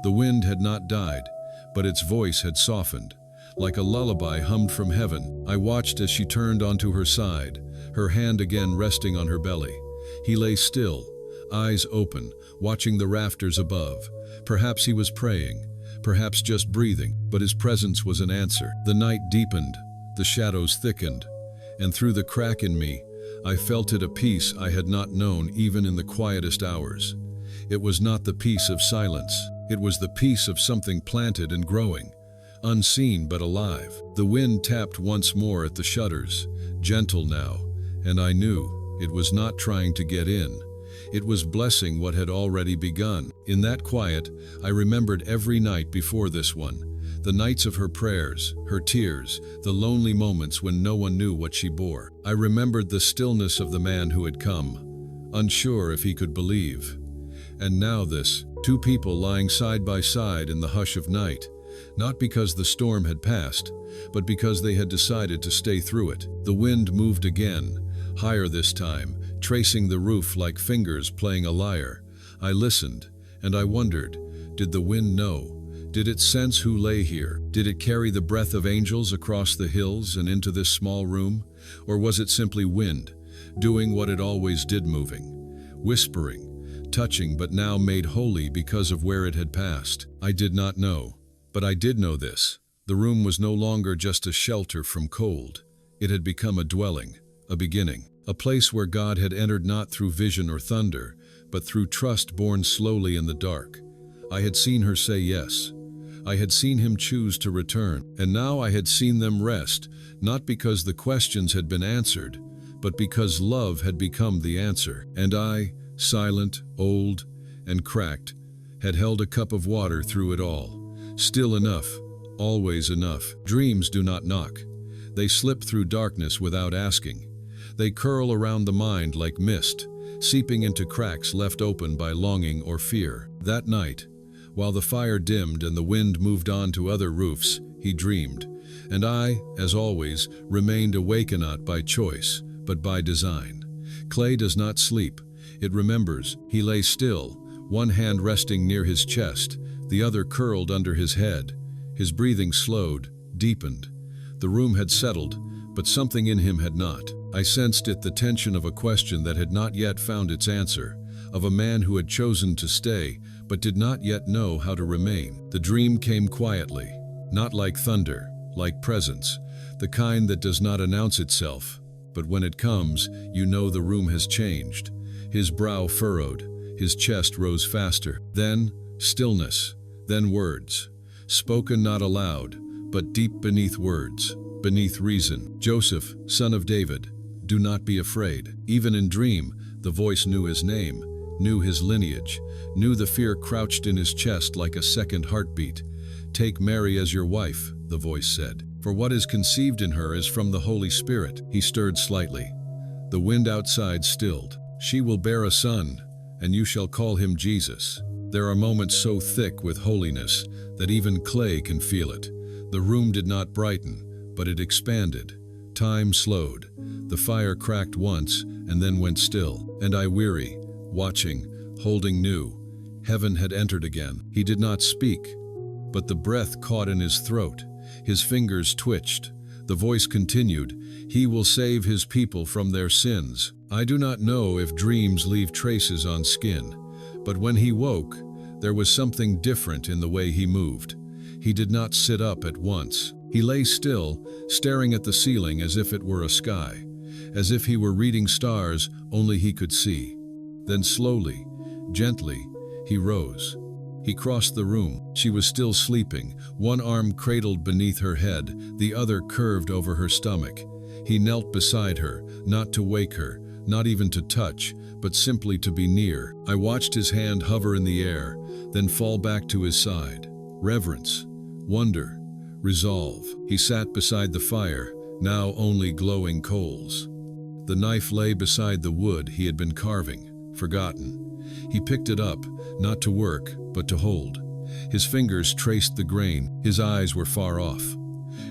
The wind had not died, but its voice had softened. Like a lullaby hummed from heaven, I watched as she turned onto her side, her hand again resting on her belly. He lay still, eyes open, watching the rafters above. Perhaps he was praying, perhaps just breathing, but his presence was an answer. The night deepened, the shadows thickened, and through the crack in me, I felt it, a peace I had not known even in the quietest hours. It was not the peace of silence, it was the peace of something planted and growing, unseen but alive. The wind tapped once more at the shutters, gentle now, and I knew it was not trying to get in. It was blessing what had already begun. In that quiet, I remembered every night before this one, the nights of her prayers, her tears, the lonely moments when no one knew what she bore. I remembered the stillness of the man who had come, unsure if he could believe. And now this, two people lying side by side in the hush of night, not because the storm had passed, but because they had decided to stay through it. The wind moved again, higher this time, tracing the roof like fingers playing a lyre. I listened, and I wondered, did the wind know? Did it sense who lay here? Did it carry the breath of angels across the hills and into this small room? Or was it simply wind, doing what it always did, moving, whispering, touching, but now made holy because of where it had passed? I did not know, but I did know this. The room was no longer just a shelter from cold. It had become a dwelling, a beginning, a place where God had entered not through vision or thunder, but through trust born slowly in the dark. I had seen her say yes. I had seen him choose to return, and now I had seen them rest, not because the questions had been answered, but because love had become the answer. And I, silent, old, and cracked, had held a cup of water through it all. Still enough, always enough. Dreams do not knock. They slip through darkness without asking. They curl around the mind like mist, seeping into cracks left open by longing or fear. That night, while the fire dimmed and the wind moved on to other roofs, he dreamed, and I, as always, remained awake, not by choice, but by design. Clay does not sleep, it remembers. He lay still, one hand resting near his chest, the other curled under his head. His breathing slowed, deepened. The room had settled, but something in him had not. I sensed it, the tension of a question that had not yet found its answer, of a man who had chosen to stay, but did not yet know how to remain. The dream came quietly, not like thunder, like presence, the kind that does not announce itself, but when it comes, you know the room has changed. His brow furrowed, his chest rose faster. Then stillness, then words, spoken not aloud, but deep beneath words, beneath reason. Joseph, son of David, do not be afraid. Even in dream, the voice knew his name, knew his lineage, knew the fear crouched in his chest like a second heartbeat. Take Mary as your wife, the voice said, for what is conceived in her is from the Holy Spirit. He stirred slightly. The wind outside stilled. She will bear a son, and you shall call him Jesus. There are moments so thick with holiness that even clay can feel it. The room did not brighten, but it expanded. Time slowed. The fire cracked once and then went still, and I, weary, watching, holding, knew heaven had entered again. He did not speak, but the breath caught in his throat. His fingers twitched. The voice continued, "He will save his people from their sins." I do not know if dreams leave traces on skin, but when he woke, there was something different in the way he moved. He did not sit up at once. He lay still, staring at the ceiling as if it were a sky, as if he were reading stars only he could see. Then slowly, gently, he rose. He crossed the room. She was still sleeping, one arm cradled beneath her head, the other curved over her stomach. He knelt beside her, not to wake her, not even to touch, but simply to be near. I watched his hand hover in the air, then fall back to his side. Reverence, wonder, resolve. He sat beside the fire, now only glowing coals. The knife lay beside the wood he had been carving, forgotten. He picked it up, not to work, but to hold. His fingers traced the grain, his eyes were far off.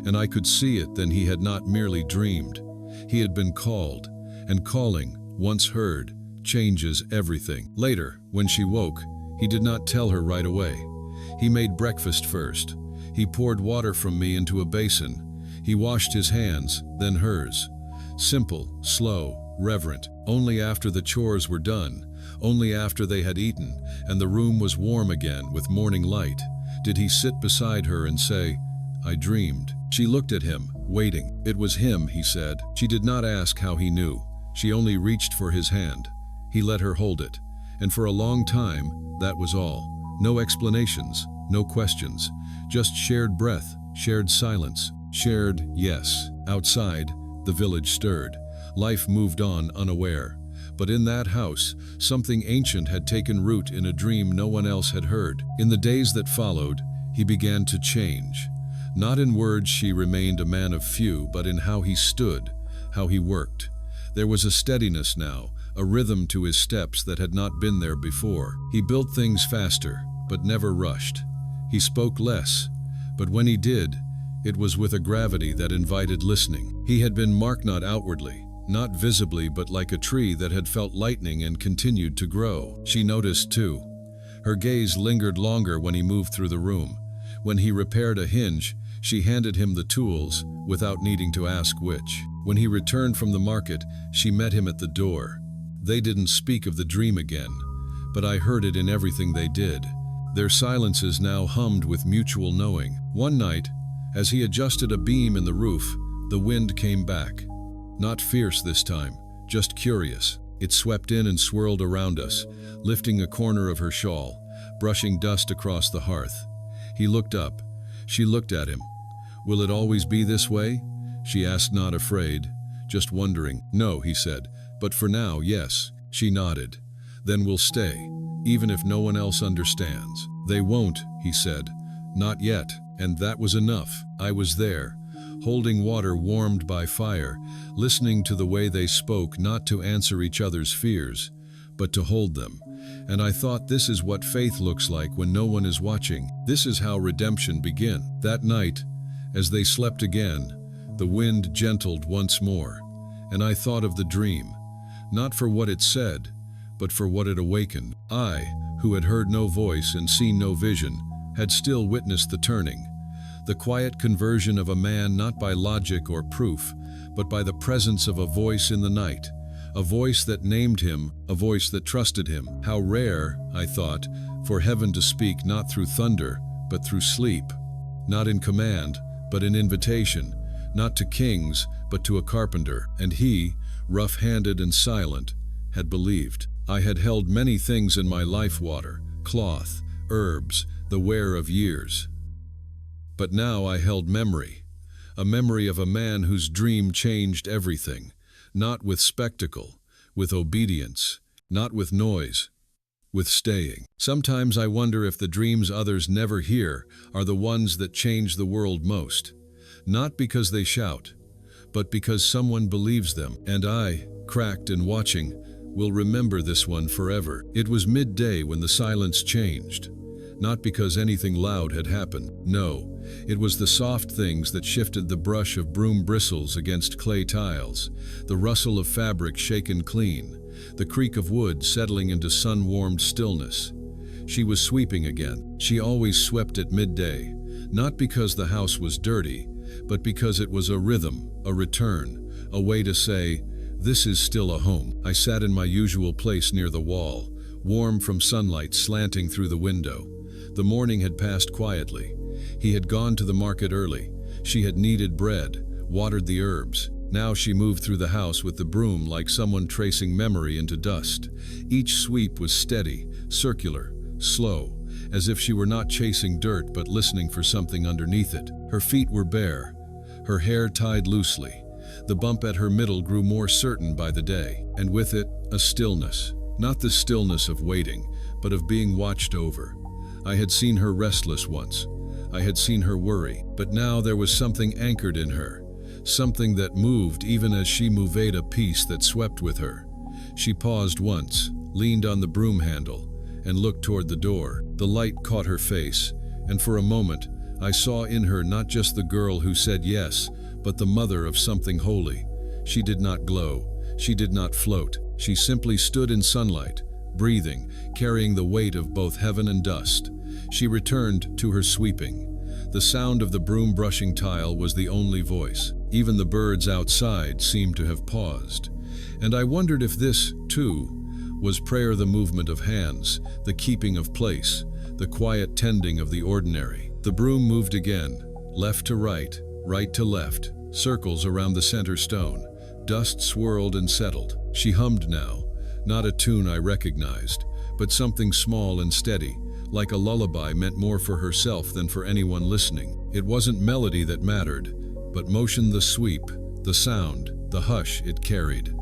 And I could see it then he had not merely dreamed. He had been called, and calling, once heard, changes everything. Later, when she woke, he did not tell her right away. He made breakfast first. He poured water from me into a basin. He washed his hands, then hers. Simple, slow, reverent. Only after the chores were done, only after they had eaten, and the room was warm again with morning light, did he sit beside her and say, "I dreamed." She looked at him, waiting. It was him, he said. She did not ask how he knew. She only reached for his hand. He let her hold it. And for a long time, that was all. No explanations, no questions. Just shared breath, shared silence, shared yes. Outside, the village stirred. Life moved on unaware. But in that house, something ancient had taken root in a dream no one else had heard. In the days that followed, he began to change. Not in words she remained a man of few, but in how he stood, how he worked. There was a steadiness now, a rhythm to his steps that had not been there before. He built things faster, but never rushed. He spoke less, but when he did, it was with a gravity that invited listening. He had been marked not outwardly, not visibly, but like a tree that had felt lightning and continued to grow. She noticed too. Her gaze lingered longer when he moved through the room. When he repaired a hinge, she handed him the tools without needing to ask which. When he returned from the market, she met him at the door. They didn't speak of the dream again, but I heard it in everything they did. Their silences now hummed with mutual knowing. One night, as he adjusted a beam in the roof, the wind came back. Not fierce this time, just curious. It swept in and swirled around us, lifting a corner of her shawl, brushing dust across the hearth. He looked up. She looked at him. "Will it always be this way?" she asked, not afraid, just wondering. "No," he said, "but for now, yes." She nodded. "Then we'll stay, even if no one else understands." "They won't," he said. "Not yet." And that was enough. I was there, holding water warmed by fire, listening to the way they spoke, not to answer each other's fears, but to hold them. And I thought, this is what faith looks like when no one is watching. This is how redemption begins. That night, as they slept again, the wind gentled once more, and I thought of the dream, not for what it said, but for what it awakened. I, who had heard no voice and seen no vision, had still witnessed the turning, the quiet conversion of a man not by logic or proof, but by the presence of a voice in the night, a voice that named him, a voice that trusted him. How rare, I thought, for heaven to speak not through thunder, but through sleep, not in command, but in invitation, not to kings, but to a carpenter. And he, rough-handed and silent, had believed. I had held many things in my life: water, cloth, herbs, the wear of years. But now I held memory, a memory of a man whose dream changed everything, not with spectacle, with obedience, not with noise, with staying. Sometimes I wonder if the dreams others never hear are the ones that change the world most, not because they shout, but because someone believes them. And I, cracked and watching, will remember this one forever. It was midday when the silence changed. Not because anything loud had happened. No, it was the soft things that shifted: the brush of broom bristles against clay tiles, the rustle of fabric shaken clean, the creak of wood settling into sun-warmed stillness. She was sweeping again. She always swept at midday, not because the house was dirty, but because it was a rhythm, a return, a way to say, "This is still a home." I sat in my usual place near the wall, warm from sunlight slanting through the window. The morning had passed quietly. He had gone to the market early. She had kneaded bread, watered the herbs. Now she moved through the house with the broom like someone tracing memory into dust. Each sweep was steady, circular, slow, as if she were not chasing dirt but listening for something underneath it. Her feet were bare, her hair tied loosely. The bump at her middle grew more certain by the day, and with it, a stillness. Not the stillness of waiting, but of being watched over. I had seen her restless once. I had seen her worry, but now there was something anchored in her, something that moved even as she moved, a peace that swept with her. She paused once, leaned on the broom handle, and looked toward the door. The light caught her face, and for a moment, I saw in her not just the girl who said yes, but the mother of something holy. She did not glow. She did not float. She simply stood in sunlight, breathing, carrying the weight of both heaven and dust. She returned to her sweeping. The sound of the broom brushing tile was the only voice. Even the birds outside seemed to have paused. And I wondered if this, too, was prayer, the movement of hands, the keeping of place, the quiet tending of the ordinary. The broom moved again, left to right to left, circles around the center stone. Dust swirled and settled. She hummed now, not a tune I recognized, but something small and steady, like a lullaby meant more for herself than for anyone listening. It wasn't melody that mattered, but motion, the sweep, the sound, the hush it carried.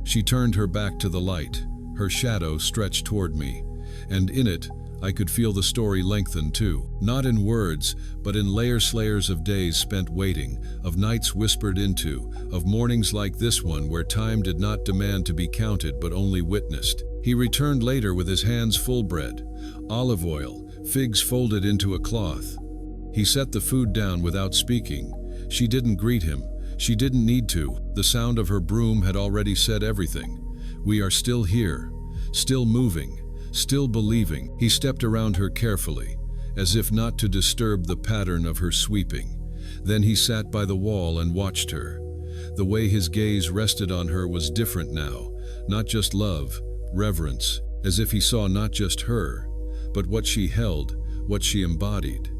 She turned her back to the light. Her shadow stretched toward me, and in it, I could feel the story lengthen too. Not in words, but in layers of days spent waiting, of nights whispered into, of mornings like this one where time did not demand to be counted but only witnessed. He returned later with his hands full bread, olive oil, figs folded into a cloth. He set the food down without speaking. She didn't greet him. She didn't need to. The sound of her broom had already said everything. We are still here, still moving, still believing. He stepped around her carefully, as if not to disturb the pattern of her sweeping. Then he sat by the wall and watched her. The way his gaze rested on her was different now, not just love, reverence, as if he saw not just her, but what she held, what she embodied,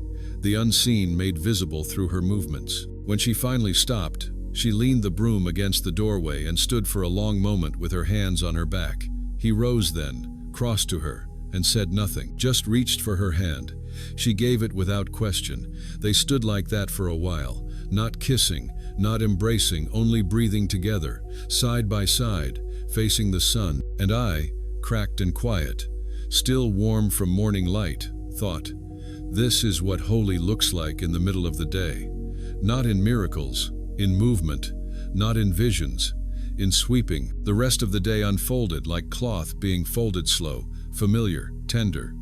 the unseen made visible through her movements. When she finally stopped, she leaned the broom against the doorway and stood for a long moment with her hands on her back. He rose then, crossed to her, and said nothing, just reached for her hand. She gave it without question. They stood like that for a while, not kissing, not embracing, only breathing together, side by side, facing the sun. And I, cracked and quiet, still warm from morning light, thought, this is what holy looks like in the middle of the day. Not in miracles, in movement, not in visions, in sweeping. The rest of the day unfolded like cloth being folded, slow, familiar, tender.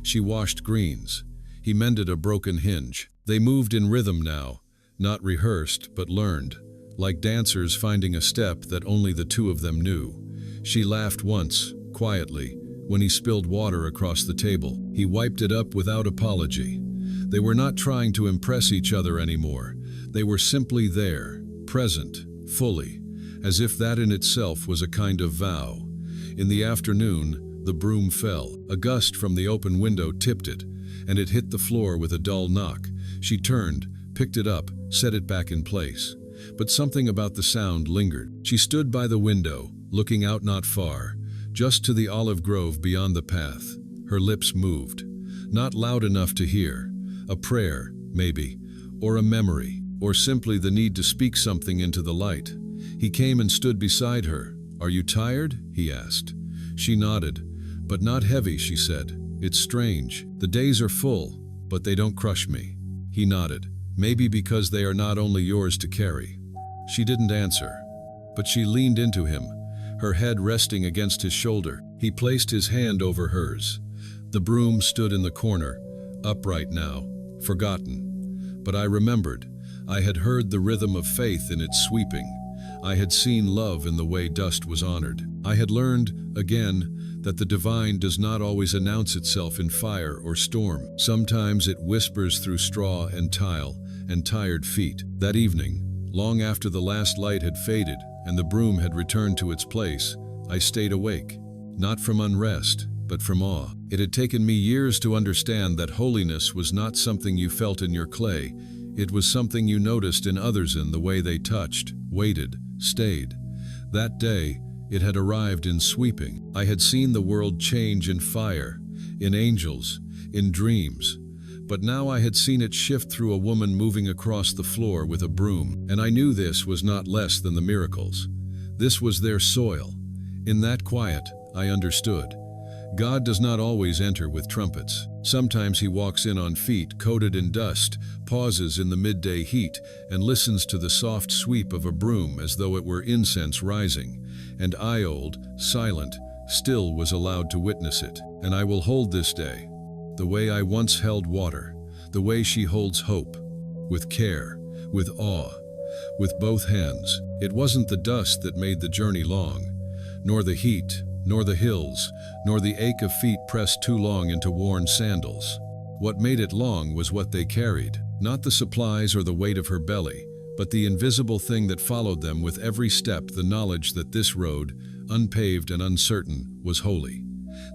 She washed greens. He mended a broken hinge. They moved in rhythm now, not rehearsed but learned, like dancers finding a step that only the two of them knew. She laughed once, quietly, when he spilled water across the table. He wiped it up without apology. They were not trying to impress each other anymore. They were simply there, present, fully, as if that in itself was a kind of vow. In the afternoon, the broom fell. A gust from the open window tipped it, and it hit the floor with a dull knock. She turned, picked it up, set it back in place. But something about the sound lingered. She stood by the window, looking out not far, just to the olive grove beyond the path. Her lips moved, not loud enough to hear. A prayer, maybe, or a memory, or simply the need to speak something into the light. He came and stood beside her. "Are you tired?" he asked. She nodded. "But not heavy," she said. "It's strange. The days are full, but they don't crush me." He nodded. "Maybe because they are not only yours to carry." She didn't answer, but she leaned into him, her head resting against his shoulder. He placed his hand over hers. The broom stood in the corner, upright now, forgotten. But I remembered. I had heard the rhythm of faith in its sweeping. I had seen love in the way dust was honored. I had learned, again, that the divine does not always announce itself in fire or storm. Sometimes it whispers through straw and tile and tired feet. That evening, long after the last light had faded and the broom had returned to its place, I stayed awake, not from unrest, but from awe. It had taken me years to understand that holiness was not something you felt in your clay. It was something you noticed in others, in the way they touched, waited, stayed. That day, it had arrived in sweeping. I had seen the world change in fire, in angels, in dreams. But now I had seen it shift through a woman moving across the floor with a broom, and I knew this was not less than the miracles. This was their soil. In that quiet, I understood. God does not always enter with trumpets. Sometimes he walks in on feet coated in dust, pauses in the midday heat, and listens to the soft sweep of a broom as though it were incense rising. And I, old, silent, still was allowed to witness it. And I will hold this day, the way I once held water, the way she holds hope, with care, with awe, with both hands. It wasn't the dust that made the journey long, nor the heat, nor the hills, nor the ache of feet pressed too long into worn sandals. What made it long was what they carried, not the supplies or the weight of her belly, but the invisible thing that followed them with every step, the knowledge that this road, unpaved and uncertain, was holy.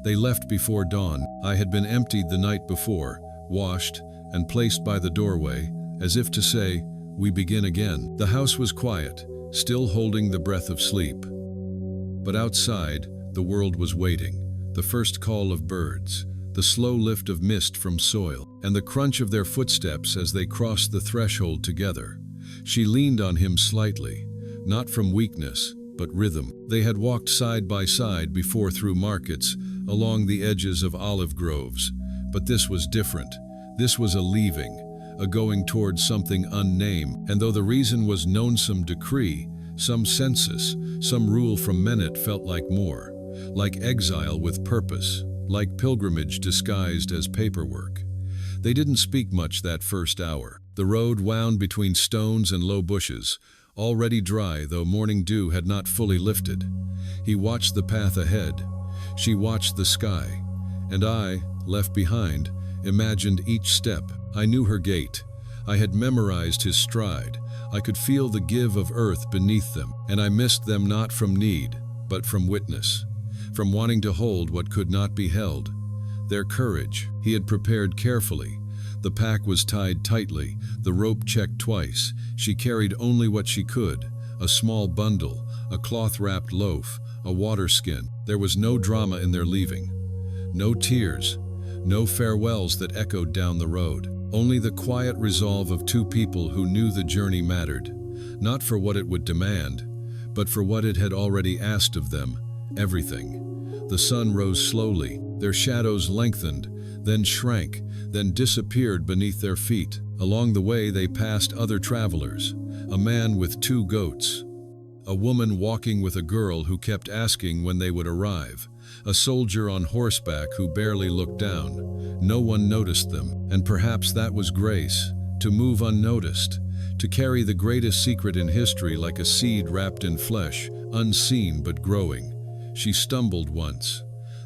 They left before dawn. I had been emptied the night before, washed, and placed by the doorway, as if to say, "We begin again." The house was quiet, still holding the breath of sleep. But outside, the world was waiting. The first call of birds, the slow lift of mist from soil, and the crunch of their footsteps as they crossed the threshold together. She leaned on him slightly, not from weakness, but rhythm. They had walked side by side before through markets, along the edges of olive groves. But this was different. This was a leaving, a going towards something unnamed. And though the reason was known, some decree, some census, some rule from men, it felt like more. Like exile with purpose, like pilgrimage disguised as paperwork. They didn't speak much that first hour. The road wound between stones and low bushes, already dry though morning dew had not fully lifted. He watched the path ahead. She watched the sky. And I, left behind, imagined each step. I knew her gait. I had memorized his stride. I could feel the give of earth beneath them, and I missed them not from need, but from witness. From wanting to hold what could not be held. Their courage, he had prepared carefully. The pack was tied tightly, the rope checked twice. She carried only what she could, a small bundle, a cloth-wrapped loaf, a water skin. There was no drama in their leaving. No tears, no farewells that echoed down the road. Only the quiet resolve of two people who knew the journey mattered, not for what it would demand, but for what it had already asked of them. Everything. The sun rose slowly, their shadows lengthened, then shrank, then disappeared beneath their feet. Along the way they passed other travelers, a man with 2 goats, a woman walking with a girl who kept asking when they would arrive, a soldier on horseback who barely looked down. No one noticed them, and perhaps that was grace, to move unnoticed, to carry the greatest secret in history like a seed wrapped in flesh, unseen but growing. She stumbled once.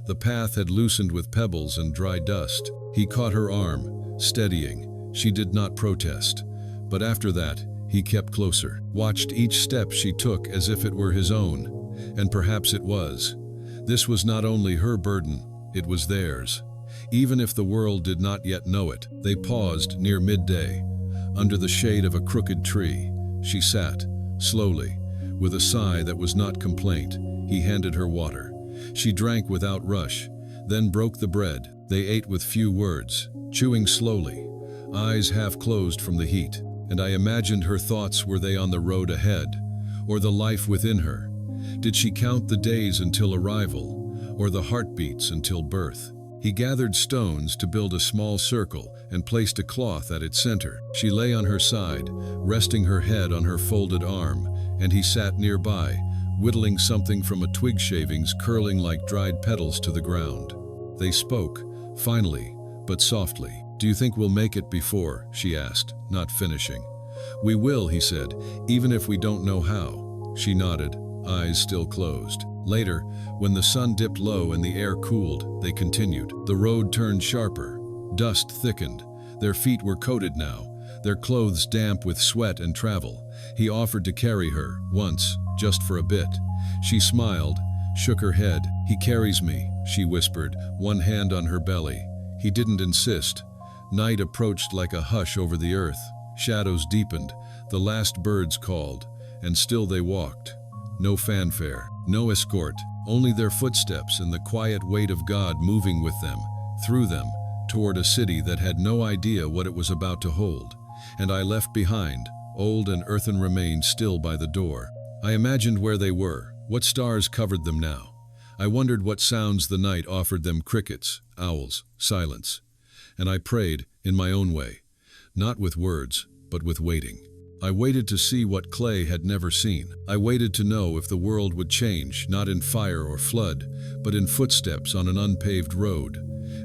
The path had loosened with pebbles and dry dust. He caught her arm, steadying. She did not protest. But after that, he kept closer, watched each step she took as if it were his own. And perhaps it was. This was not only her burden, it was theirs. Even if the world did not yet know it. They paused near midday, under the shade of a crooked tree. She sat, slowly, with a sigh that was not complaint. He handed her water. She drank without rush, then broke the bread. They ate with few words, chewing slowly, eyes half closed from the heat. And I imagined her thoughts. Were they on the road ahead, or the life within her? Did she count the days until arrival, or the heartbeats until birth? He gathered stones to build a small circle and placed a cloth at its center. She lay on her side, resting her head on her folded arm, and he sat nearby, whittling something from a twig, shavings curling like dried petals to the ground. They spoke, finally, but softly. "Do you think we'll make it before?" she asked, not finishing. "We will," he said, "even if we don't know how." She nodded, eyes still closed. Later, when the sun dipped low and the air cooled, they continued. The road turned sharper. Dust thickened. Their feet were coated now, their clothes damp with sweat and travel. He offered to carry her, once, just for a bit. She smiled, shook her head. "He carries me," she whispered, one hand on her belly. He didn't insist. Night approached like a hush over the earth. Shadows deepened. The last birds called, and still they walked. No fanfare, no escort, only their footsteps and the quiet weight of God moving with them, through them, toward a city that had no idea what it was about to hold, and I left behind old and earthen remains still by the door. I imagined where they were, what stars covered them now. I wondered what sounds the night offered them: crickets, owls, silence. And I prayed, in my own way, not with words, but with waiting. I waited to see what Clay had never seen. I waited to know if the world would change, not in fire or flood, but in footsteps on an unpaved road.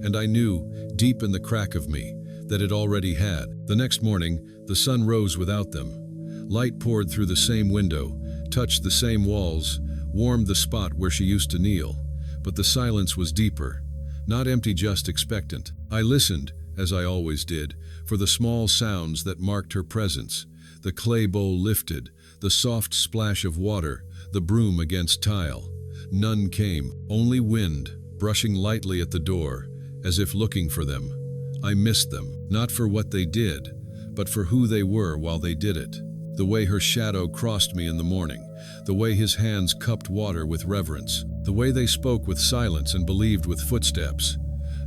And I knew, deep in the crack of me, that it already had. The next morning, the sun rose without them. Light poured through the same window, touched the same walls, warmed the spot where she used to kneel. But the silence was deeper, not empty, just expectant. I listened, as I always did, for the small sounds that marked her presence. The clay bowl lifted, the soft splash of water, the broom against tile. None came, only wind, brushing lightly at the door, as if looking for them. I missed them, not for what they did, but for who they were while they did it. The way her shadow crossed me in the morning, the way his hands cupped water with reverence, the way they spoke with silence and believed with footsteps.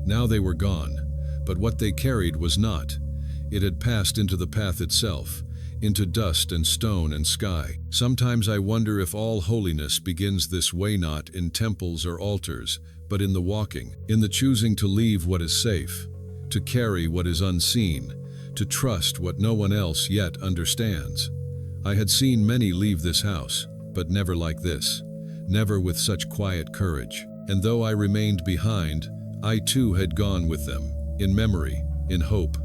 Now they were gone, but what they carried was not. It had passed into the path itself, into dust and stone and sky. Sometimes I wonder if all holiness begins this way, not in temples or altars, but in the walking, in the choosing to leave what is safe, to carry what is unseen, to trust what no one else yet understands. I had seen many leave this house, but never like this, never with such quiet courage. And though I remained behind, I too had gone with them, in memory, in hope,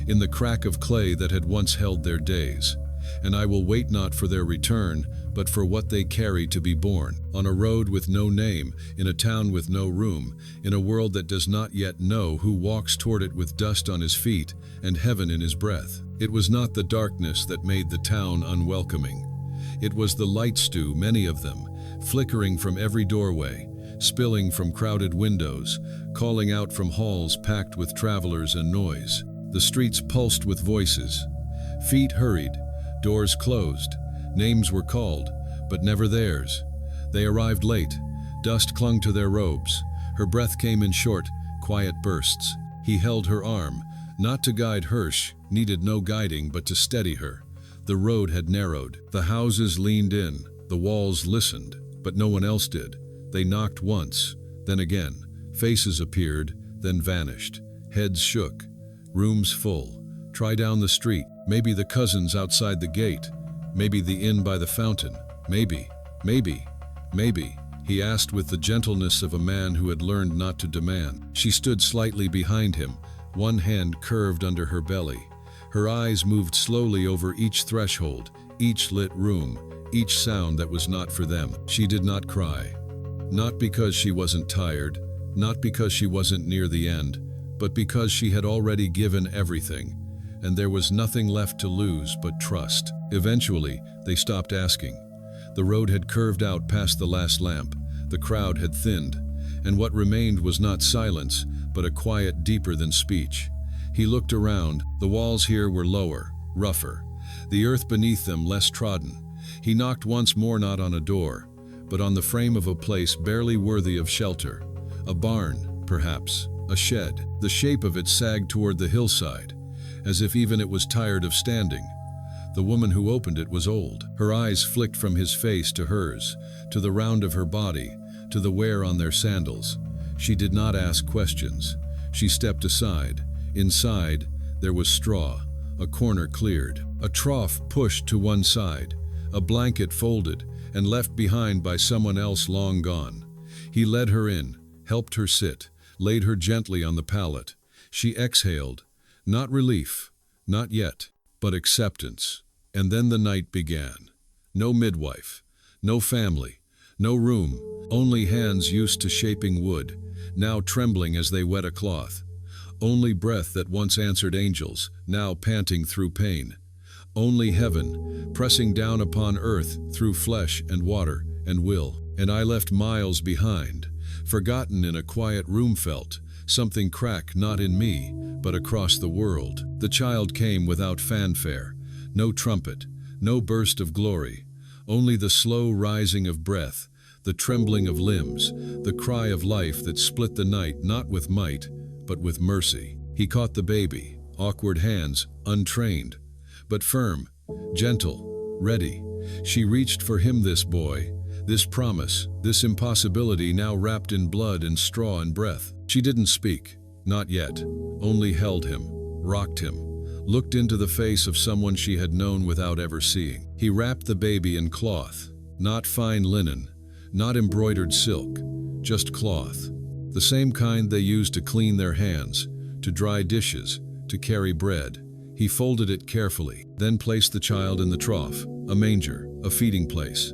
in the crack of clay that had once held their days. And I will wait not for their return, but for what they carry to be born, on a road with no name, in a town with no room, in a world that does not yet know, who walks toward it with dust on his feet and heaven in his breath. It was not the darkness that made the town unwelcoming. It was the light stew, many of them, flickering from every doorway, spilling from crowded windows, calling out from halls packed with travelers and noise. The streets pulsed with voices. Feet hurried, doors closed, names were called, but never theirs. They arrived late. Dust clung to their robes. Her breath came in short, quiet bursts. He held her arm, not to guide Hirsch, needed no guiding, but to steady her. The road had narrowed. The houses leaned in. The walls listened, but no one else did. They knocked once, then again. Faces appeared, then vanished. Heads shook. Rooms full. Try down the street. Maybe the cousins outside the gate. Maybe the inn by the fountain. Maybe. He asked with the gentleness of a man who had learned not to demand. She stood slightly behind him, one hand curved under her belly. Her eyes moved slowly over each threshold, each lit room, each sound that was not for them. She did not cry. Not because she wasn't tired, not because she wasn't near the end, but because she had already given everything, and there was nothing left to lose but trust. Eventually, they stopped asking. The road had curved out past the last lamp, the crowd had thinned, and what remained was not silence, but a quiet deeper than speech. He looked around. The walls here were lower, rougher, the earth beneath them less trodden. He knocked once more, not on a door, but on the frame of a place barely worthy of shelter. A barn, perhaps, a shed. The shape of it sagged toward the hillside, as if even it was tired of standing. The woman who opened it was old. Her eyes flicked from his face to hers, to the round of her body, to the wear on their sandals. She did not ask questions. She stepped aside. Inside, there was straw, a corner cleared, a trough pushed to one side, a blanket folded and left behind by someone else long gone. He led her in, helped her sit, laid her gently on the pallet. She exhaled, not relief, not yet, but acceptance. And then the night began. No midwife, no family, no room, only hands used to shaping wood, now trembling as they wet a cloth. Only breath that once answered angels, now panting through pain. Only heaven, pressing down upon earth through flesh and water and will. And I left miles behind, forgotten in a quiet room, felt something crack, not in me, but across the world. The child came without fanfare, no trumpet, no burst of glory, only the slow rising of breath, the trembling of limbs, the cry of life that split the night not with might, but with mercy. He caught the baby, awkward hands, untrained, but firm, gentle, ready. She reached for him, this boy, this promise, this impossibility now wrapped in blood and straw and breath. She didn't speak, not yet, only held him, rocked him, looked into the face of someone she had known without ever seeing. He wrapped the baby in cloth, not fine linen, not embroidered silk, just cloth, the same kind they used to clean their hands, to dry dishes, to carry bread. He folded it carefully, then placed the child in the trough, a manger, a feeding place.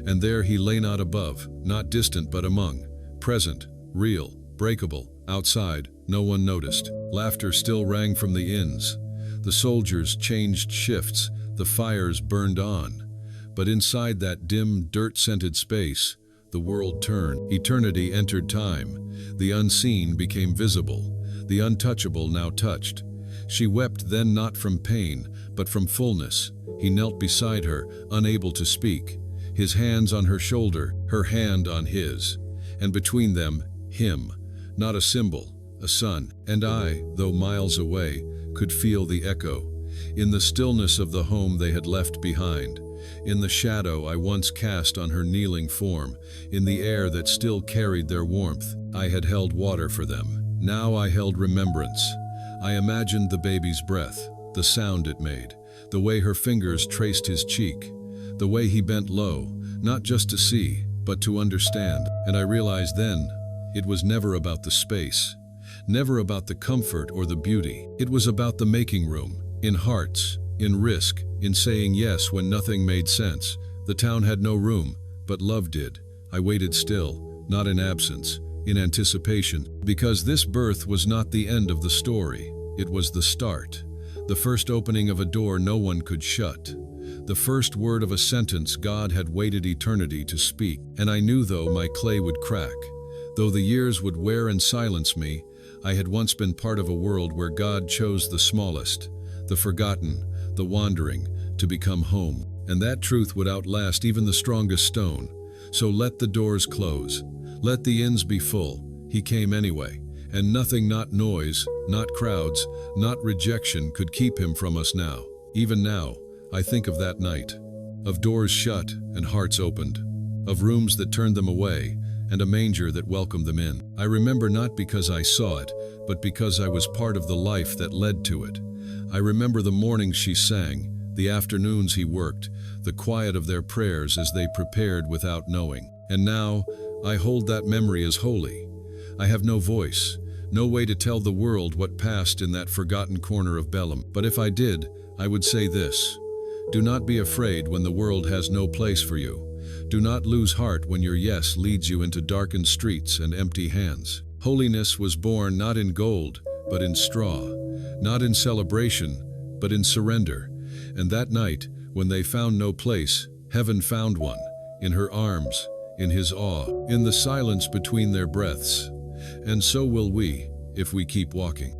And there he lay, not above, not distant but among, present, real, breakable, outside, no one noticed. Laughter still rang from the inns. The soldiers changed shifts, the fires burned on. But inside that dim, dirt-scented space, the world turned. Eternity entered time. The unseen became visible. The untouchable now touched. She wept then, not from pain, but from fullness. He knelt beside her, unable to speak, his hands on her shoulder, her hand on his. And between them, him, not a symbol, a son. And I, though miles away, could feel the echo. In the stillness of the home they had left behind, in the shadow I once cast on her kneeling form, in the air that still carried their warmth, I had held water for them. Now I held remembrance. I imagined the baby's breath, the sound it made, the way her fingers traced his cheek, the way he bent low, not just to see, but to understand. And I realized then, it was never about the space, never about the comfort or the beauty. It was about the making room, in hearts, in risk, in saying yes when nothing made sense. The town had no room, but love did. I waited still, not in absence, in anticipation, because this birth was not the end of the story. It was the start, the first opening of a door no one could shut, the first word of a sentence God had waited eternity to speak. And I knew, though my clay would crack, though the years would wear and silence me, I had once been part of a world where God chose the smallest, the forgotten, the wandering, to become home. And that truth would outlast even the strongest stone. So let the doors close. Let the inns be full. He came anyway, and nothing, not noise, not crowds, not rejection could keep him from us now. Even now, I think of that night, of doors shut and hearts opened, of rooms that turned them away, and a manger that welcomed them in. I remember not because I saw it, but because I was part of the life that led to it. I remember the mornings she sang, the afternoons he worked, the quiet of their prayers as they prepared without knowing. And now, I hold that memory as holy. I have no voice, no way to tell the world what passed in that forgotten corner of Belem. But if I did, I would say this: do not be afraid when the world has no place for you. Do not lose heart when your yes leads you into darkened streets and empty hands. Holiness was born not in gold, but in straw, not in celebration, but in surrender. And that night, when they found no place, heaven found one, in her arms, in his awe, in the silence between their breaths. And so will we, if we keep walking.